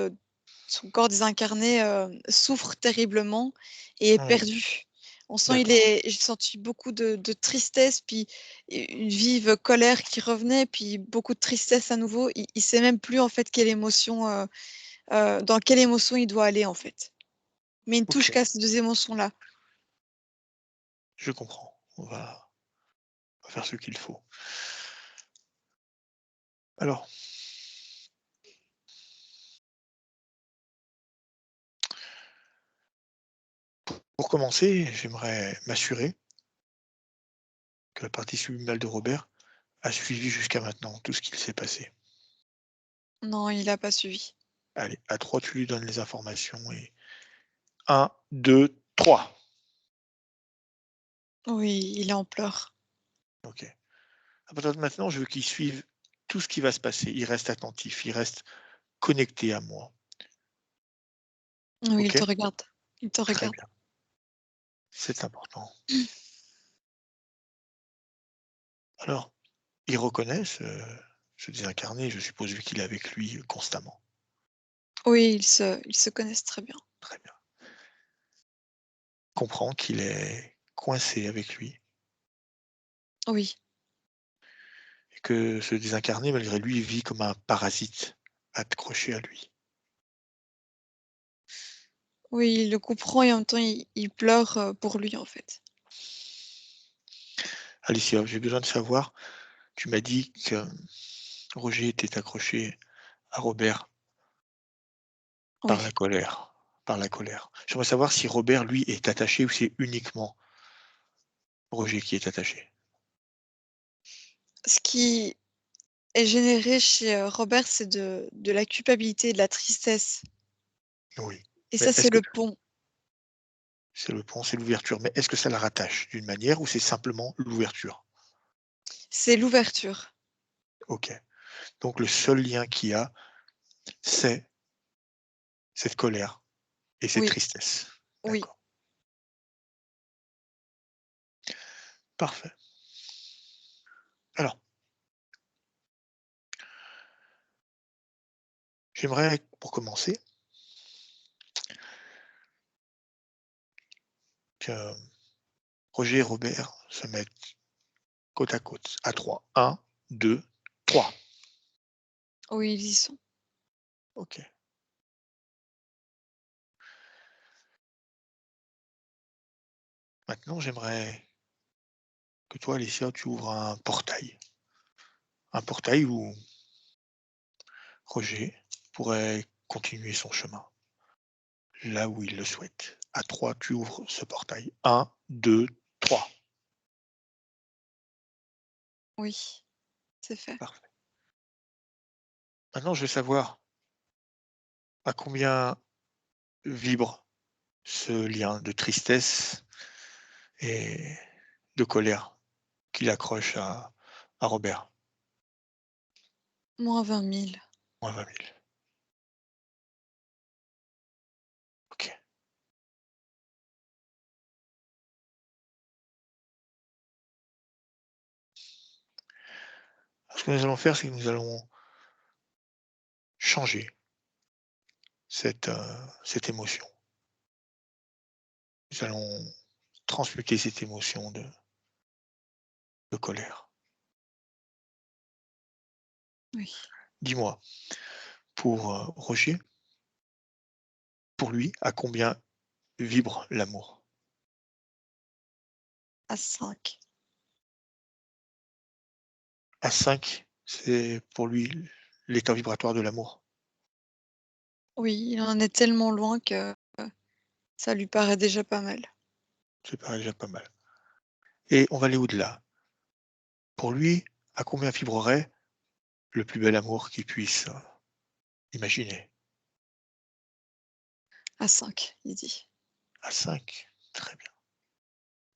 son corps désincarné, souffre terriblement et est Mmh, perdu. On sent d'accord, j'ai senti beaucoup de tristesse, puis une vive colère qui revenait, puis beaucoup de tristesse à nouveau. Il sait même plus en fait quelle émotion, dans quelle émotion il doit aller en fait. Mais il ne touche OK, qu'à ces 2 émotions-là. je comprends. On va faire ce qu'il faut. Alors, pour commencer, j'aimerais m'assurer que la partie subliminale de Robert a suivi jusqu'à maintenant tout ce qu'il s'est passé. Non, il a pas suivi. Allez, à 3, tu lui donnes les informations et 1, 2, 3. Oui, il est en pleurs. OK. À partir de maintenant, je veux qu'il suive tout ce qui va se passer. Il reste attentif, il reste connecté à moi. Oui, il te OK? regarde. Il te Très regarde. bien, c'est important. Alors, il reconnaît ce désincarné, je suppose, vu qu'il est avec lui constamment. Oui, ils se connaissent très bien. Très bien. Comprend qu'il est coincé avec lui Oui, et que ce désincarné, malgré lui, vit comme un parasite accroché à lui. oui, il le comprend et en même temps il pleure, pour lui en fait. Alicia, j'ai besoin de savoir, tu m'as dit que Roger était accroché à Robert par la Oui. colère. Par la colère. J'aimerais savoir si Robert, lui, est attaché ou c'est uniquement Roger qui est attaché. Ce qui est généré chez Robert, c'est de la culpabilité et de la tristesse. Oui. Et Mais ça, est-ce c'est que le pont. c'est le pont, c'est l'ouverture, mais est-ce que ça la rattache d'une manière ou c'est simplement l'ouverture? C'est l'ouverture. OK. Donc le seul lien qu'il y a, c'est cette colère et cette Oui, tristesse. oui. D'accord. Parfait. Alors, j'aimerais, pour commencer, que Roger et Robert se mettent côte à côte, à 3. 1, 2, 3. Oui, ils y sont. OK. Maintenant, j'aimerais que toi, Alicia, tu ouvres un portail. Un portail où Roger pourrait continuer son chemin, là où il le souhaite. À 3, tu ouvres ce portail. 1, 2, 3. Oui, c'est fait. Parfait. Maintenant, je veux savoir à combien vibre ce lien de tristesse et de colère qu'il accroche à Robert. Moins 20 000. Moins 20 000. OK. Ce que nous allons faire, c'est que nous allons changer cette émotion. Nous allons transmuter cette émotion de colère. Oui. Dis-moi, pour Roger, pour lui, à combien vibre l'amour? À 5. À 5, c'est pour lui l'état vibratoire de l'amour. Oui, il en est tellement loin que ça lui paraît déjà pas mal. C'est pas déjà pas mal. Et on va aller au-delà. Pour lui, à combien vibrerait le plus bel amour qu'il puisse imaginer? À 5, il dit. À 5, très bien,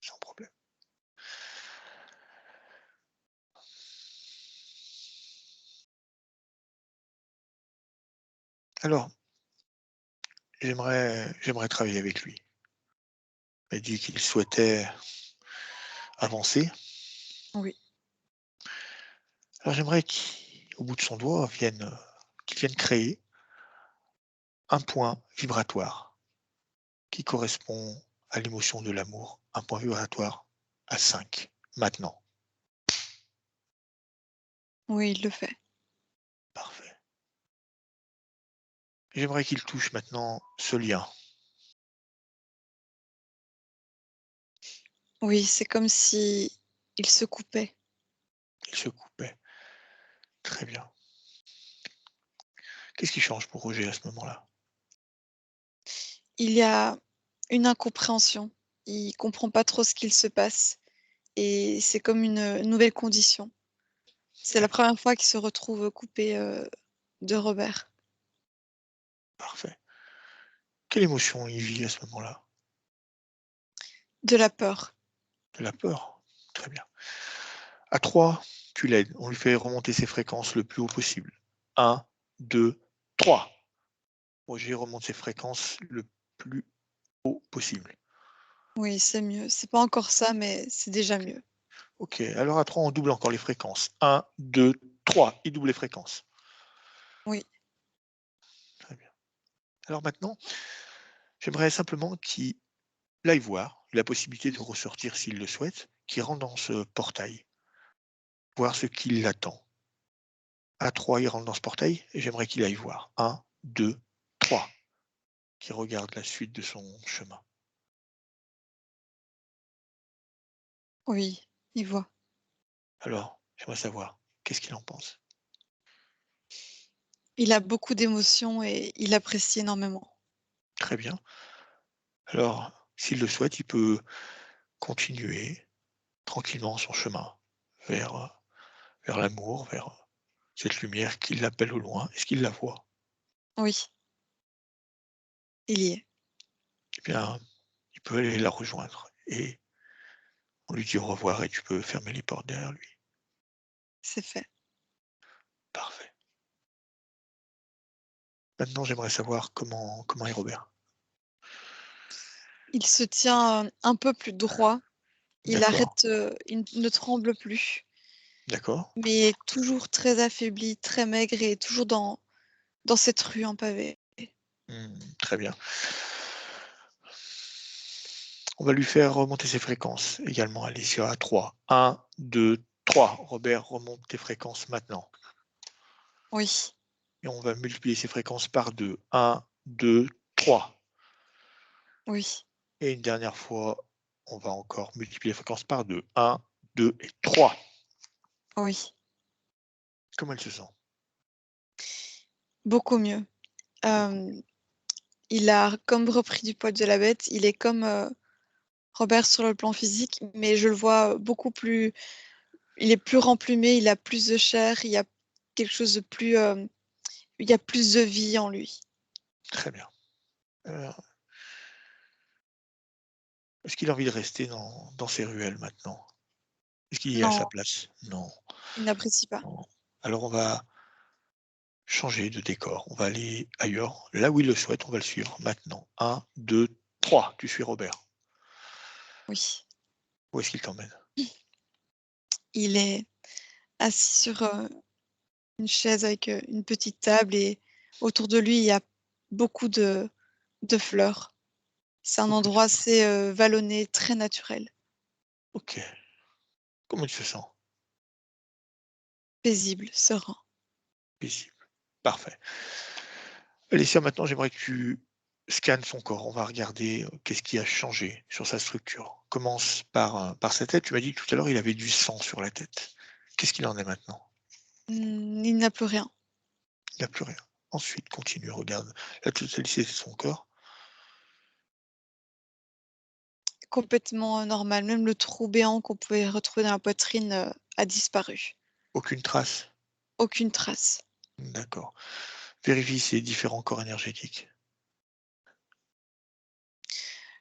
sans problème. Alors, j'aimerais travailler avec lui. Il m'a dit qu'il souhaitait avancer. Oui. Alors j'aimerais qu'au bout de son doigt qu'il vienne créer un point vibratoire qui correspond à l'émotion de l'amour, un point vibratoire à 5, maintenant. Oui, il le fait. Parfait. J'aimerais qu'il touche maintenant ce lien. Oui, c'est comme si il se coupait. Il se coupait. Très bien. Qu'est-ce qui change pour Roger à ce moment-là? Il y a une incompréhension. Il comprend pas trop ce qu'il se passe et c'est comme une nouvelle condition. C'est la D'accord, première fois qu'il se retrouve coupé, de Robert. parfait. Quelle émotion il vit à ce moment-là? De la peur. De la peur? Très bien. À 3, tu l'aides. On lui fait remonter ses fréquences le plus haut possible. 1, 2, 3. Roger remonte ses fréquences le plus haut possible. Oui, c'est mieux. C'est pas encore ça, mais c'est déjà mieux. OK, alors à 3, on double encore les fréquences. 1, 2, 3. Il double les fréquences. Oui, Très bien. Alors maintenant, j'aimerais simplement qu'il aille voir la possibilité de ressortir s'il le souhaite, qu'il rentre dans ce portail, voir ce qui l'attend. À 3, il rentre dans ce portail et j'aimerais qu'il aille voir. 1, 2, 3. Qu'il regarde la suite de son chemin. oui, il voit. Alors, j'aimerais savoir, qu'est-ce qu'il en pense? Il a beaucoup d'émotions et il apprécie énormément. Très bien. Alors, s'il le souhaite, il peut continuer tranquillement son chemin vers, vers l'amour, vers cette lumière qui l'appelle au loin. Est-ce qu'il la voit? Oui, il y est. Eh bien, il peut aller la rejoindre et on lui dit au revoir et tu peux fermer les portes derrière lui. C'est fait. Parfait. Maintenant, j'aimerais savoir comment est Robert. Il se tient un peu plus droit. Il D'accord, arrête, il ne tremble plus, d'accord. mais toujours très affaibli, très maigre et toujours dans cette rue en pavé. Très bien. On va lui faire remonter ses fréquences également. Alicia, à 3. 1, 2, 3. Robert, remonte tes fréquences maintenant. Oui, Et on va multiplier ses fréquences par 2. 1, 2, 3. oui, Et une dernière fois, on va encore multiplier les fréquences par 2. 1, 2 et 3. oui, Comment elle se sent? beaucoup mieux. Beaucoup. Il a comme repris du poil de la bête. Il est comme, Robert sur le plan physique, mais je le vois beaucoup plus il est plus remplumé, il a plus de chair, il y a quelque chose de plus, il y a plus de vie en lui. Très bien. Euh, Est-ce qu'il a envie de rester dans ces ruelles maintenant? Est-ce qu'il y est à sa Non, place? Non, il n'apprécie pas. non. Alors on va changer de décor. On va aller ailleurs. Là où il le souhaite, on va le suivre. Maintenant. 1, 2, 3. Tu suis Robert. Oui. Où est-ce qu'il t'emmène? Il est assis sur, une chaise avec, une petite table et autour de lui, il y a beaucoup de fleurs. C'est un Beaucoup de endroit fleurs. assez, vallonné, très naturel, Ok. Comment il se sent? paisible, serein. Paisible. Parfait. Alicia, maintenant, j'aimerais que tu scannes son corps. On va regarder qu'est-ce qui a changé sur sa structure. Commence par sa tête. Tu m'as dit tout à l'heure il avait du sang sur la tête. Qu'est-ce qu'il en est maintenant? Il n'a plus rien. Il n'a plus rien. Ensuite, continue, regarde la totalité de son corps. Complètement, normal. Même le trou béant qu'on pouvait retrouver dans la poitrine, a disparu. Aucune trace. Aucune trace. D'accord. Vérifie ses différents corps énergétiques.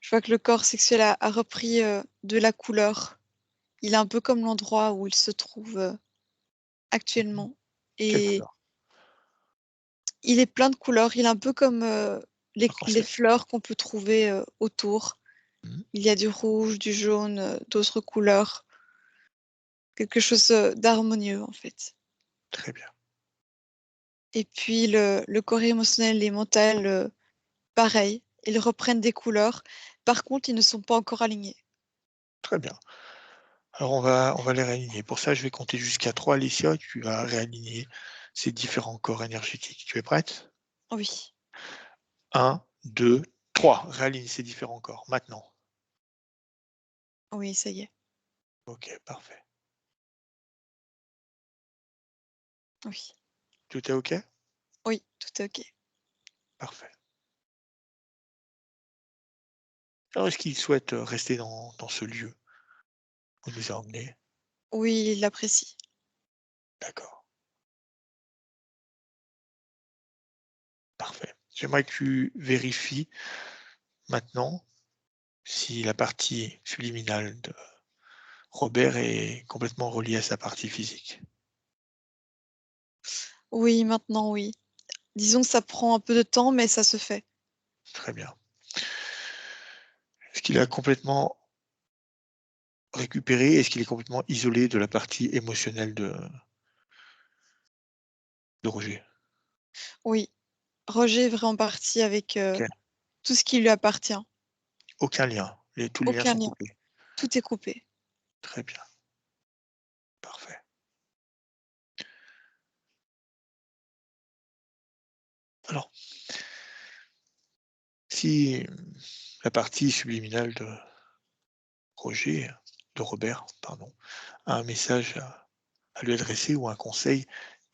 Je vois que le corps sexuel a repris, de la couleur. Il est un peu comme l'endroit où il se trouve, Mhm. actuellement Quelle et couleur? il est plein de couleurs. Il est un peu comme, les Arc-en-ciel. fleurs qu'on peut trouver, autour. Mhm. Il y a du rouge, du jaune, d'autres couleurs. Quelque chose, d'harmonieux, en fait. Très bien. Et puis le corps émotionnel et mental, pareil, ils reprennent des couleurs. Par contre, ils ne sont pas encore alignés. Très bien. Alors on va les réaligner. Pour ça, je vais compter jusqu'à 3, Alicia, et tu vas réaligner ces différents corps énergétiques. Tu es prête? Oui, 1, 2, 3. Réaligne ces différents corps. Maintenant. oui, ça y est. Ok, parfait. Oui, Tout est ok? oui, tout est OK. Parfait. Alors, est-ce qu'il souhaite rester dans ce lieu où il nous a emmenés? Oui, il l'apprécie. D'accord, parfait. J'aimerais que tu vérifies maintenant si la partie subliminale de Robert est complètement reliée à sa partie physique. Oui, maintenant, oui. Disons que ça prend un peu de temps, mais ça se fait. Très bien. Est-ce qu'il a complètement récupéré? Est-ce qu'il est complètement isolé de la partie émotionnelle de Roger? Oui, Roger est vraiment parti avec, Ok. tout ce qui lui appartient. Aucun lien. Tous les liens Aucun sont lien, coupés. tout est coupé. Très bien. Parfait. Alors, si la partie subliminale de Roger, de Robert, pardon, a un message à lui adresser ou un conseil,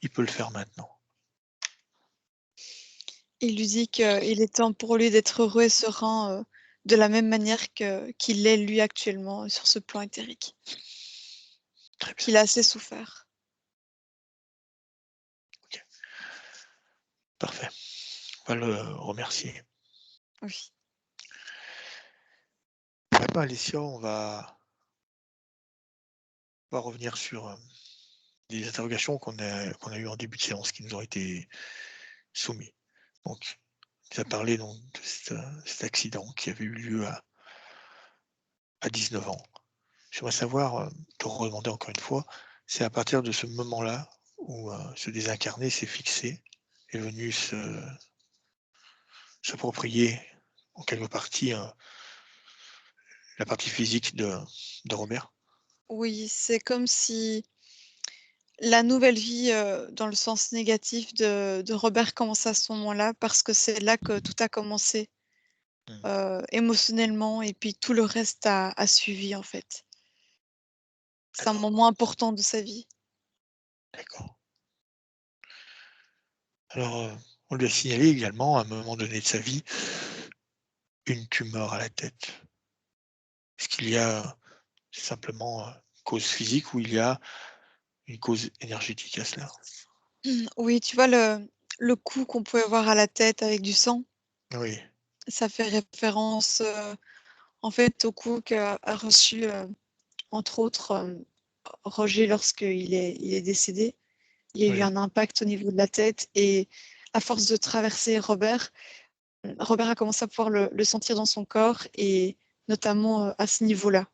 il peut le faire maintenant. Il lui dit qu'il est temps pour lui d'être heureux et serein, de la même manière qu'il l'est lui actuellement, sur ce plan éthérique. Très bien. Qu'il a assez souffert. Parfait. On va le remercier. Oui. Maintenant, Alessia, on va revenir sur des interrogations qu'on a eues en début de séance qui nous ont été soumises. Donc, tu as parlé donc, de cet accident qui avait eu lieu à 19 ans. J'aimerais savoir, te redemander encore une fois, c'est à partir de ce moment-là où ce désincarné s'est fixé, est venu s'approprier en quelque partie la partie physique de Robert. Oui, c'est comme si la nouvelle vie, dans le sens négatif de Robert commence à ce moment-là, parce que c'est là que tout a commencé, émotionnellement, et puis tout le reste a suivi, en fait. C'est un D'accord, moment important de sa vie. d'accord. Alors, on lui a signalé également, à un moment donné de sa vie, une tumeur à la tête. Est-ce qu'il y a simplement une cause physique ou il y a une cause énergétique à cela? Oui, tu vois le coup qu'on pouvait voir à la tête avec du sang? Oui, Ça fait référence, en fait, au coup qu'a reçu, entre autres, Roger lorsqu'il est décédé. Il y a eu oui. un impact au niveau de la tête, et à force de traverser Robert, Robert a commencé à pouvoir le sentir dans son corps, et notamment, à ce niveau-là,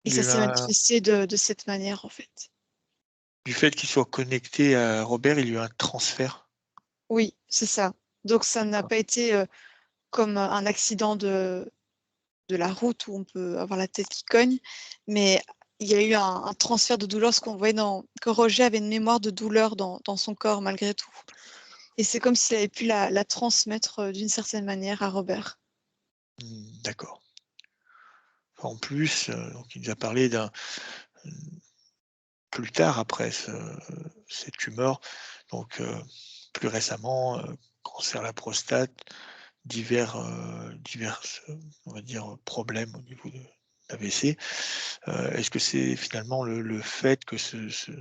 et Il y ça a eu s'est manifesté de cette manière, en fait. du fait qu'il soit connecté à Robert, il y a eu un transfert? Oui, c'est ça. Donc ça n'a D'accord, pas été, comme un accident de la route où on peut avoir la tête qui cogne, mais il y a eu un transfert de douleur, ce qu'on voyait que Roger avait une mémoire de douleur dans son corps malgré tout, et c'est comme s'il avait pu la transmettre, d'une certaine manière à Robert. d'accord. En plus, donc il nous a parlé plus tard après cette tumeur, donc plus récemment, cancer à la prostate, diverses, on va dire, problèmes au niveau de l'AVC. Est-ce que c'est finalement le fait que cette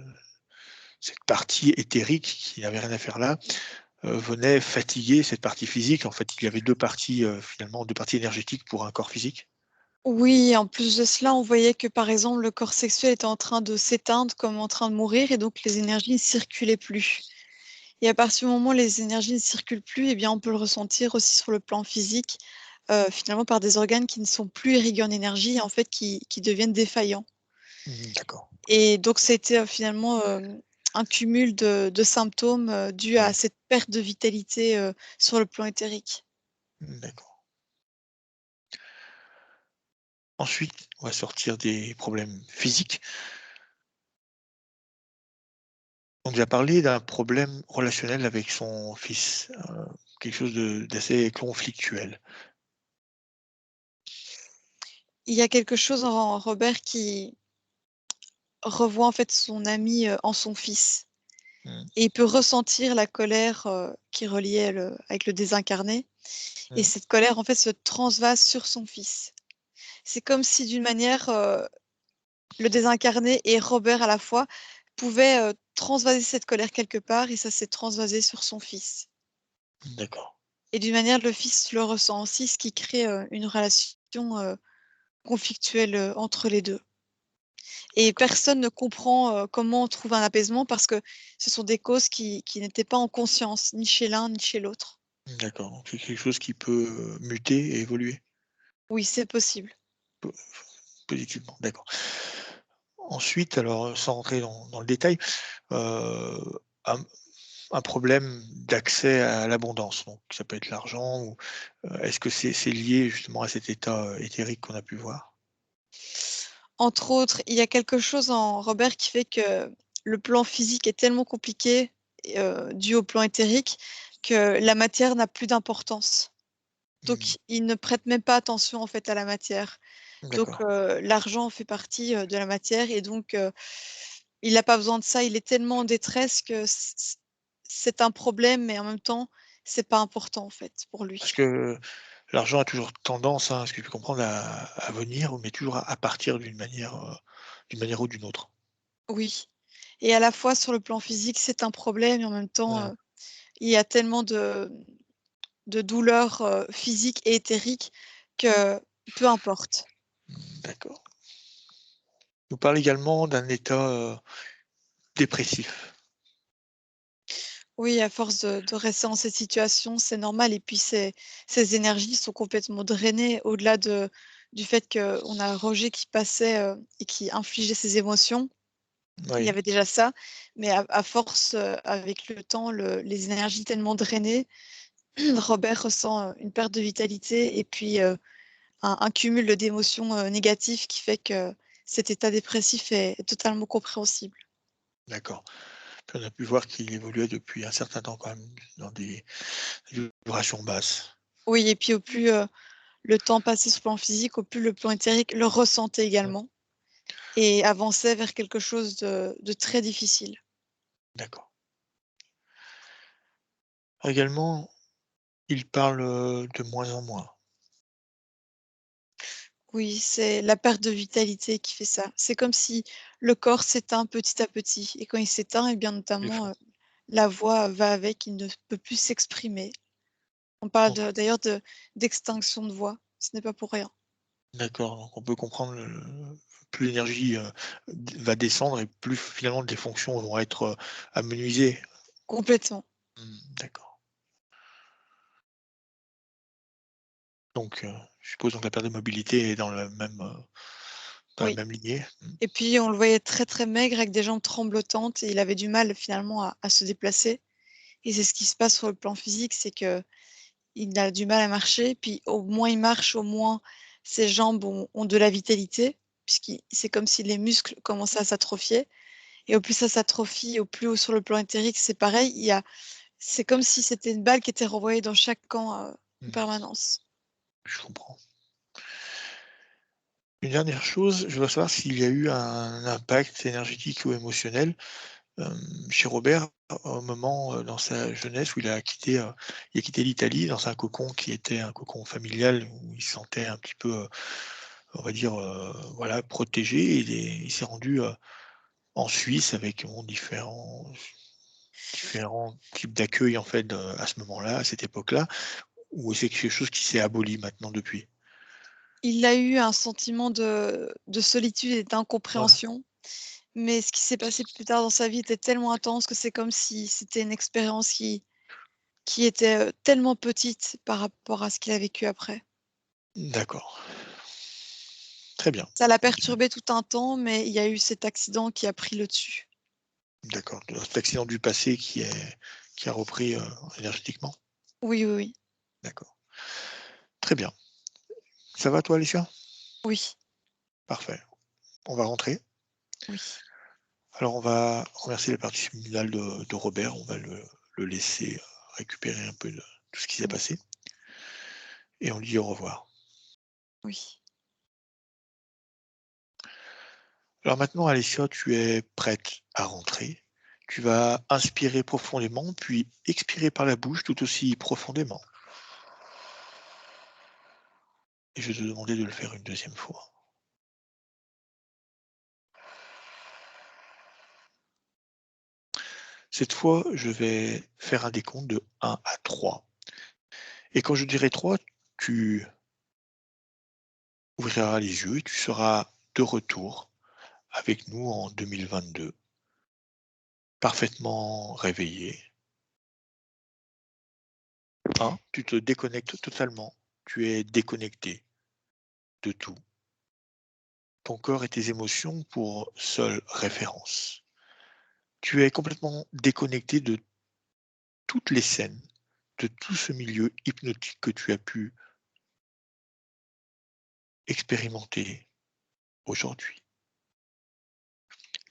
partie éthérique qui n'avait rien à faire là, venait fatiguer cette partie physique? En fait, il y avait 2 parties, finalement 2 parties énergétiques pour un corps physique? Oui, en plus de cela, on voyait que, par exemple, le corps sexuel était en train de s'éteindre, comme en train de mourir, et donc les énergies ne circulaient plus, et à partir du moment où les énergies ne circulent plus, eh bien, on peut le ressentir aussi sur le plan physique, finalement par des organes qui ne sont plus irrigués en énergie, et en fait qui deviennent défaillants, D'accord. et donc c'était, finalement, un cumul de symptômes, dus à Oui. cette perte de vitalité, sur le plan éthérique. D'accord. Ensuite, on va sortir des problèmes physiques. On nous a parlé d'un problème relationnel avec son fils, quelque chose d'assez conflictuel. Il y a quelque chose en Robert qui revoit, en fait, son ami, en son fils, Mmh. et il peut ressentir la colère, qui reliait avec le désincarné, et Mmh. cette colère, en fait, se transvase sur son fils. C'est comme si, d'une manière, le désincarné et Robert à la fois pouvaient, transvaser cette colère quelque part, et ça s'est transvasé sur son fils, D'accord. et d'une manière, le fils le ressent aussi, ce qui crée, une relation, conflictuelle, entre les 2, et D'accord. personne ne comprend, comment trouver un apaisement, parce que ce sont des causes qui n'étaient pas en conscience, ni chez l'un ni chez l'autre. D'accord, donc c'est quelque chose qui peut, muter et évoluer Oui, c'est possible. po positivement, d'accord. Ensuite, alors, sans rentrer dans le détail, heu, un un problème d'accès à l'abondance, donc ça peut être l'argent ou, est-ce que c'est lié justement à cet état, éthérique qu'on a pu voir? Entre autres, il y a quelque chose en Robert qui fait que le plan physique est tellement compliqué, et dû au plan éthérique, que la matière n'a plus d'importance. Mmh. Donc il ne prête même pas attention, en fait, à la matière. Donc D'accord, l'argent fait partie, de la matière, et donc il n'a pas besoin de ça. Il est tellement en détresse que c'est un problème, mais en même temps, c'est pas important, en fait, pour parce lui. que l'argent a toujours tendance, hein, à ce que j'ai pu comprendre, à venir, mais toujours à partir d'une manière ou d'une autre. Oui, et à la fois sur le plan physique, c'est un problème, et en même temps, Voilà. il y a tellement de douleurs physiques et éthériques que peu importe. D'accord. Il nous parle également d'un état dépressif. Oui, à force de rester dans cette situation, c'est normal et puis ces énergies sont complètement drainées au-delà du fait qu'on a Roger qui passait, et qui infligeait ses émotions. Il y Oui, avait déjà ça, mais à force, avec le temps, les énergies tellement drainées, Robert ressent, une perte de vitalité et puis, un cumul d'émotions, négatives qui fait que cet état dépressif est totalement compréhensible. d'accord. Puis on a pu voir qu'il évoluait depuis un certain temps quand même dans des vibrations basses. Oui et puis au plus, le temps passait sur le plan physique, au plus le plan éthérique le ressentait Mmh, également et avançait vers quelque chose de très difficile. d'accord. Également, il parle de moins en moins. Oui, c'est la perte de vitalité qui fait ça. C'est comme si le corps s'éteint petit à petit et quand il s'éteint et bien Les notamment, fonds. la voix va avec, il ne peut plus s'exprimer. On parle Donc d'ailleurs d'extinction de voix, ce n'est pas pour rien. d'accord, donc on peut comprendre plus l'énergie va descendre et plus finalement les fonctions vont être amenuisées. Complètement. D'accord. Donc je suppose donc la perte de mobilité est dans la Oui même lignée? et puis on le voyait très, très maigre avec des jambes tremblotantes et il avait du mal finalement à se déplacer et c'est ce qui se passe sur le plan physique, c'est qu'il a du mal à marcher, puis au moins il marche, au moins ses jambes ont de la vitalité, puisqu'il c'est comme si les muscles commençaient à s'atrophier et au plus ça s'atrophie, au plus haut sur le plan éthérique, c'est pareil, c'est comme si c'était une balle qui était renvoyée dans chaque camp, en Mmh, permanence. je comprends. Une dernière chose, je voudrais savoir s'il y a eu un impact énergétique ou émotionnel, chez Robert au moment dans sa jeunesse où il a quitté l'Italie dans un cocon qui était un cocon familial où il se sentait un petit peu on va dire voilà protégé. Il s'est rendu en Suisse avec bon différents types d'accueil en fait, à ce moment-là, à cette époque-là, ou c'est quelque chose qui s'est aboli maintenant depuis? Il a eu un sentiment de solitude et Ouais, d'incompréhension, mais ce qui s'est passé plus tard dans sa vie était tellement intense que c'est comme si c'était une expérience qui était, tellement petite par rapport à ce qu'il a vécu après. d'accord. Très bien. Ça l'a perturbé tout un temps, mais il y a eu cet accident qui a pris le dessus. D'accord, de cet accident du passé qui a repris énergétiquement? Oui, oui, oui. D'accord. Très bien. Ça va toi, Alicia? Oui, Parfait. On va rentrer. oui, Alors on va remercier la partie finale de Robert. On va le laisser récupérer un peu de tout ce qui s'est oui, passé et on lui dit au revoir. oui. Alors maintenant, Alicia, tu es prête à rentrer. Tu vas inspirer profondément, puis expirer par la bouche tout aussi profondément. Et je vais te demander de le faire une deuxième fois. Cette fois, je vais faire un décompte de 1 à 3. Et quand je dirai 3, tu ouvriras les yeux et tu seras de retour avec nous en 2022, parfaitement réveillé. 1, tu te déconnectes totalement. Tu es déconnecté de tout. Ton corps et tes émotions pour seule référence. Tu es complètement déconnecté de toutes les scènes, de tout ce milieu hypnotique que tu as pu expérimenter aujourd'hui.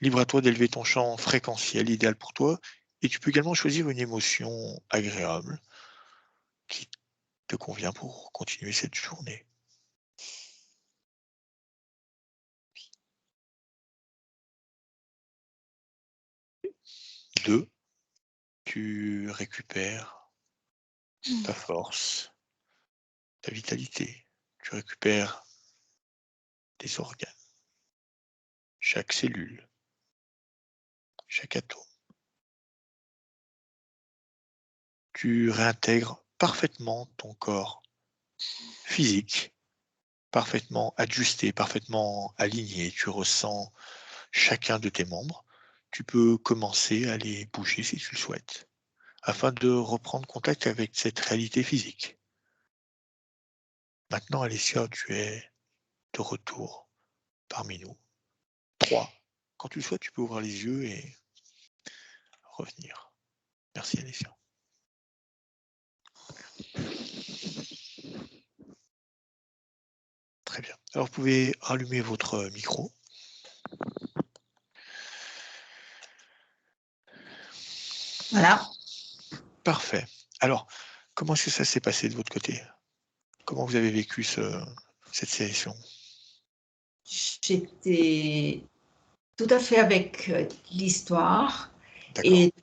Libre à toi d'élever ton champ fréquentiel idéal pour toi et tu peux également choisir une émotion agréable qui te convient pour continuer cette journée. 2, tu récupères ta force, ta vitalité. Tu récupères tes organes, chaque cellule, chaque atome. tu réintègres parfaitement ton corps physique, parfaitement ajusté, parfaitement aligné. Tu ressens chacun de tes membres. Tu peux commencer à les bouger si tu le souhaites, afin de reprendre contact avec cette réalité physique. Maintenant, Alessia, tu es de retour parmi nous. 3. Quand tu le souhaites, tu peux ouvrir les yeux et revenir. Merci, Alessia. Très bien. Alors, vous pouvez rallumer votre micro. Voilà. Parfait. Alors, comment est-ce que ça s'est passé de votre côté? Comment vous avez vécu cette session? J'étais tout à fait avec l'histoire. D'accord. Et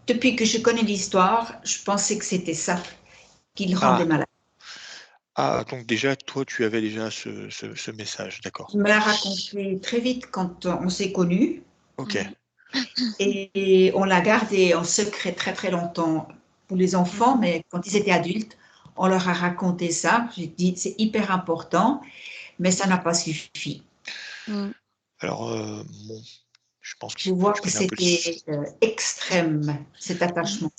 depuis que je connais l'histoire, je pensais que c'était ça qui le rendait malade. Ah, donc déjà, toi, tu avais déjà ce message, d'accord. Il me l'a raconté très vite quand on s'est connus. Ok. Et on l'a gardé en secret très très longtemps pour les enfants, mais quand ils étaient adultes, on leur a raconté ça. J'ai dit c'est hyper important, mais ça n'a pas suffi. Alors, bon, je pense que Je vois tu que connais un peu c'était extrême, cet attachement.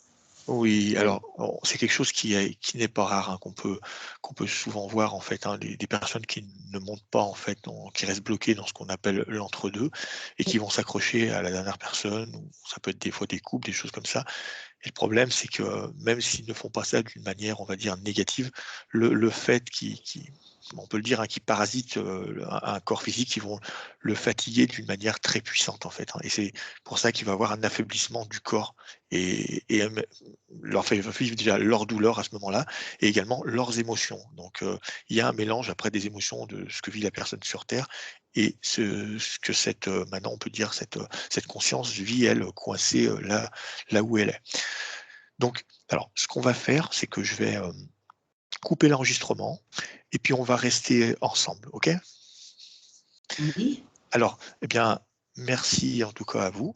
Oui, alors c'est quelque chose qui n'est pas rare, hein, qu'on peut souvent voir en fait, hein, des personnes qui ne montent pas en fait, qui restent bloquées dans ce qu'on appelle l'entre-deux et qui vont s'accrocher à la dernière personne, ou ça peut être des fois des couples, des choses comme ça. Et le problème, c'est que même s'ils ne font pas ça d'une manière, on va dire, négative, le fait on peut le dire, hein, qu'ils parasitent un corps physique, ils vont le fatiguer d'une manière très puissante, en fait, hein. Et c'est pour ça qu'il va y avoir un affaiblissement du corps et leur fait vivre déjà leur douleur à ce moment-là et également leurs émotions. Donc, il y a un mélange après des émotions de ce que vit la personne sur Terre et ce que maintenant on peut dire cette conscience vit, elle, coincée là où elle est. Donc, alors, ce qu'on va faire, c'est que je vais couper l'enregistrement et puis on va rester ensemble, ok? Oui, Alors, eh bien, merci en tout cas à vous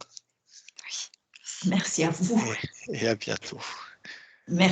merci à vous. et à bientôt. Merci.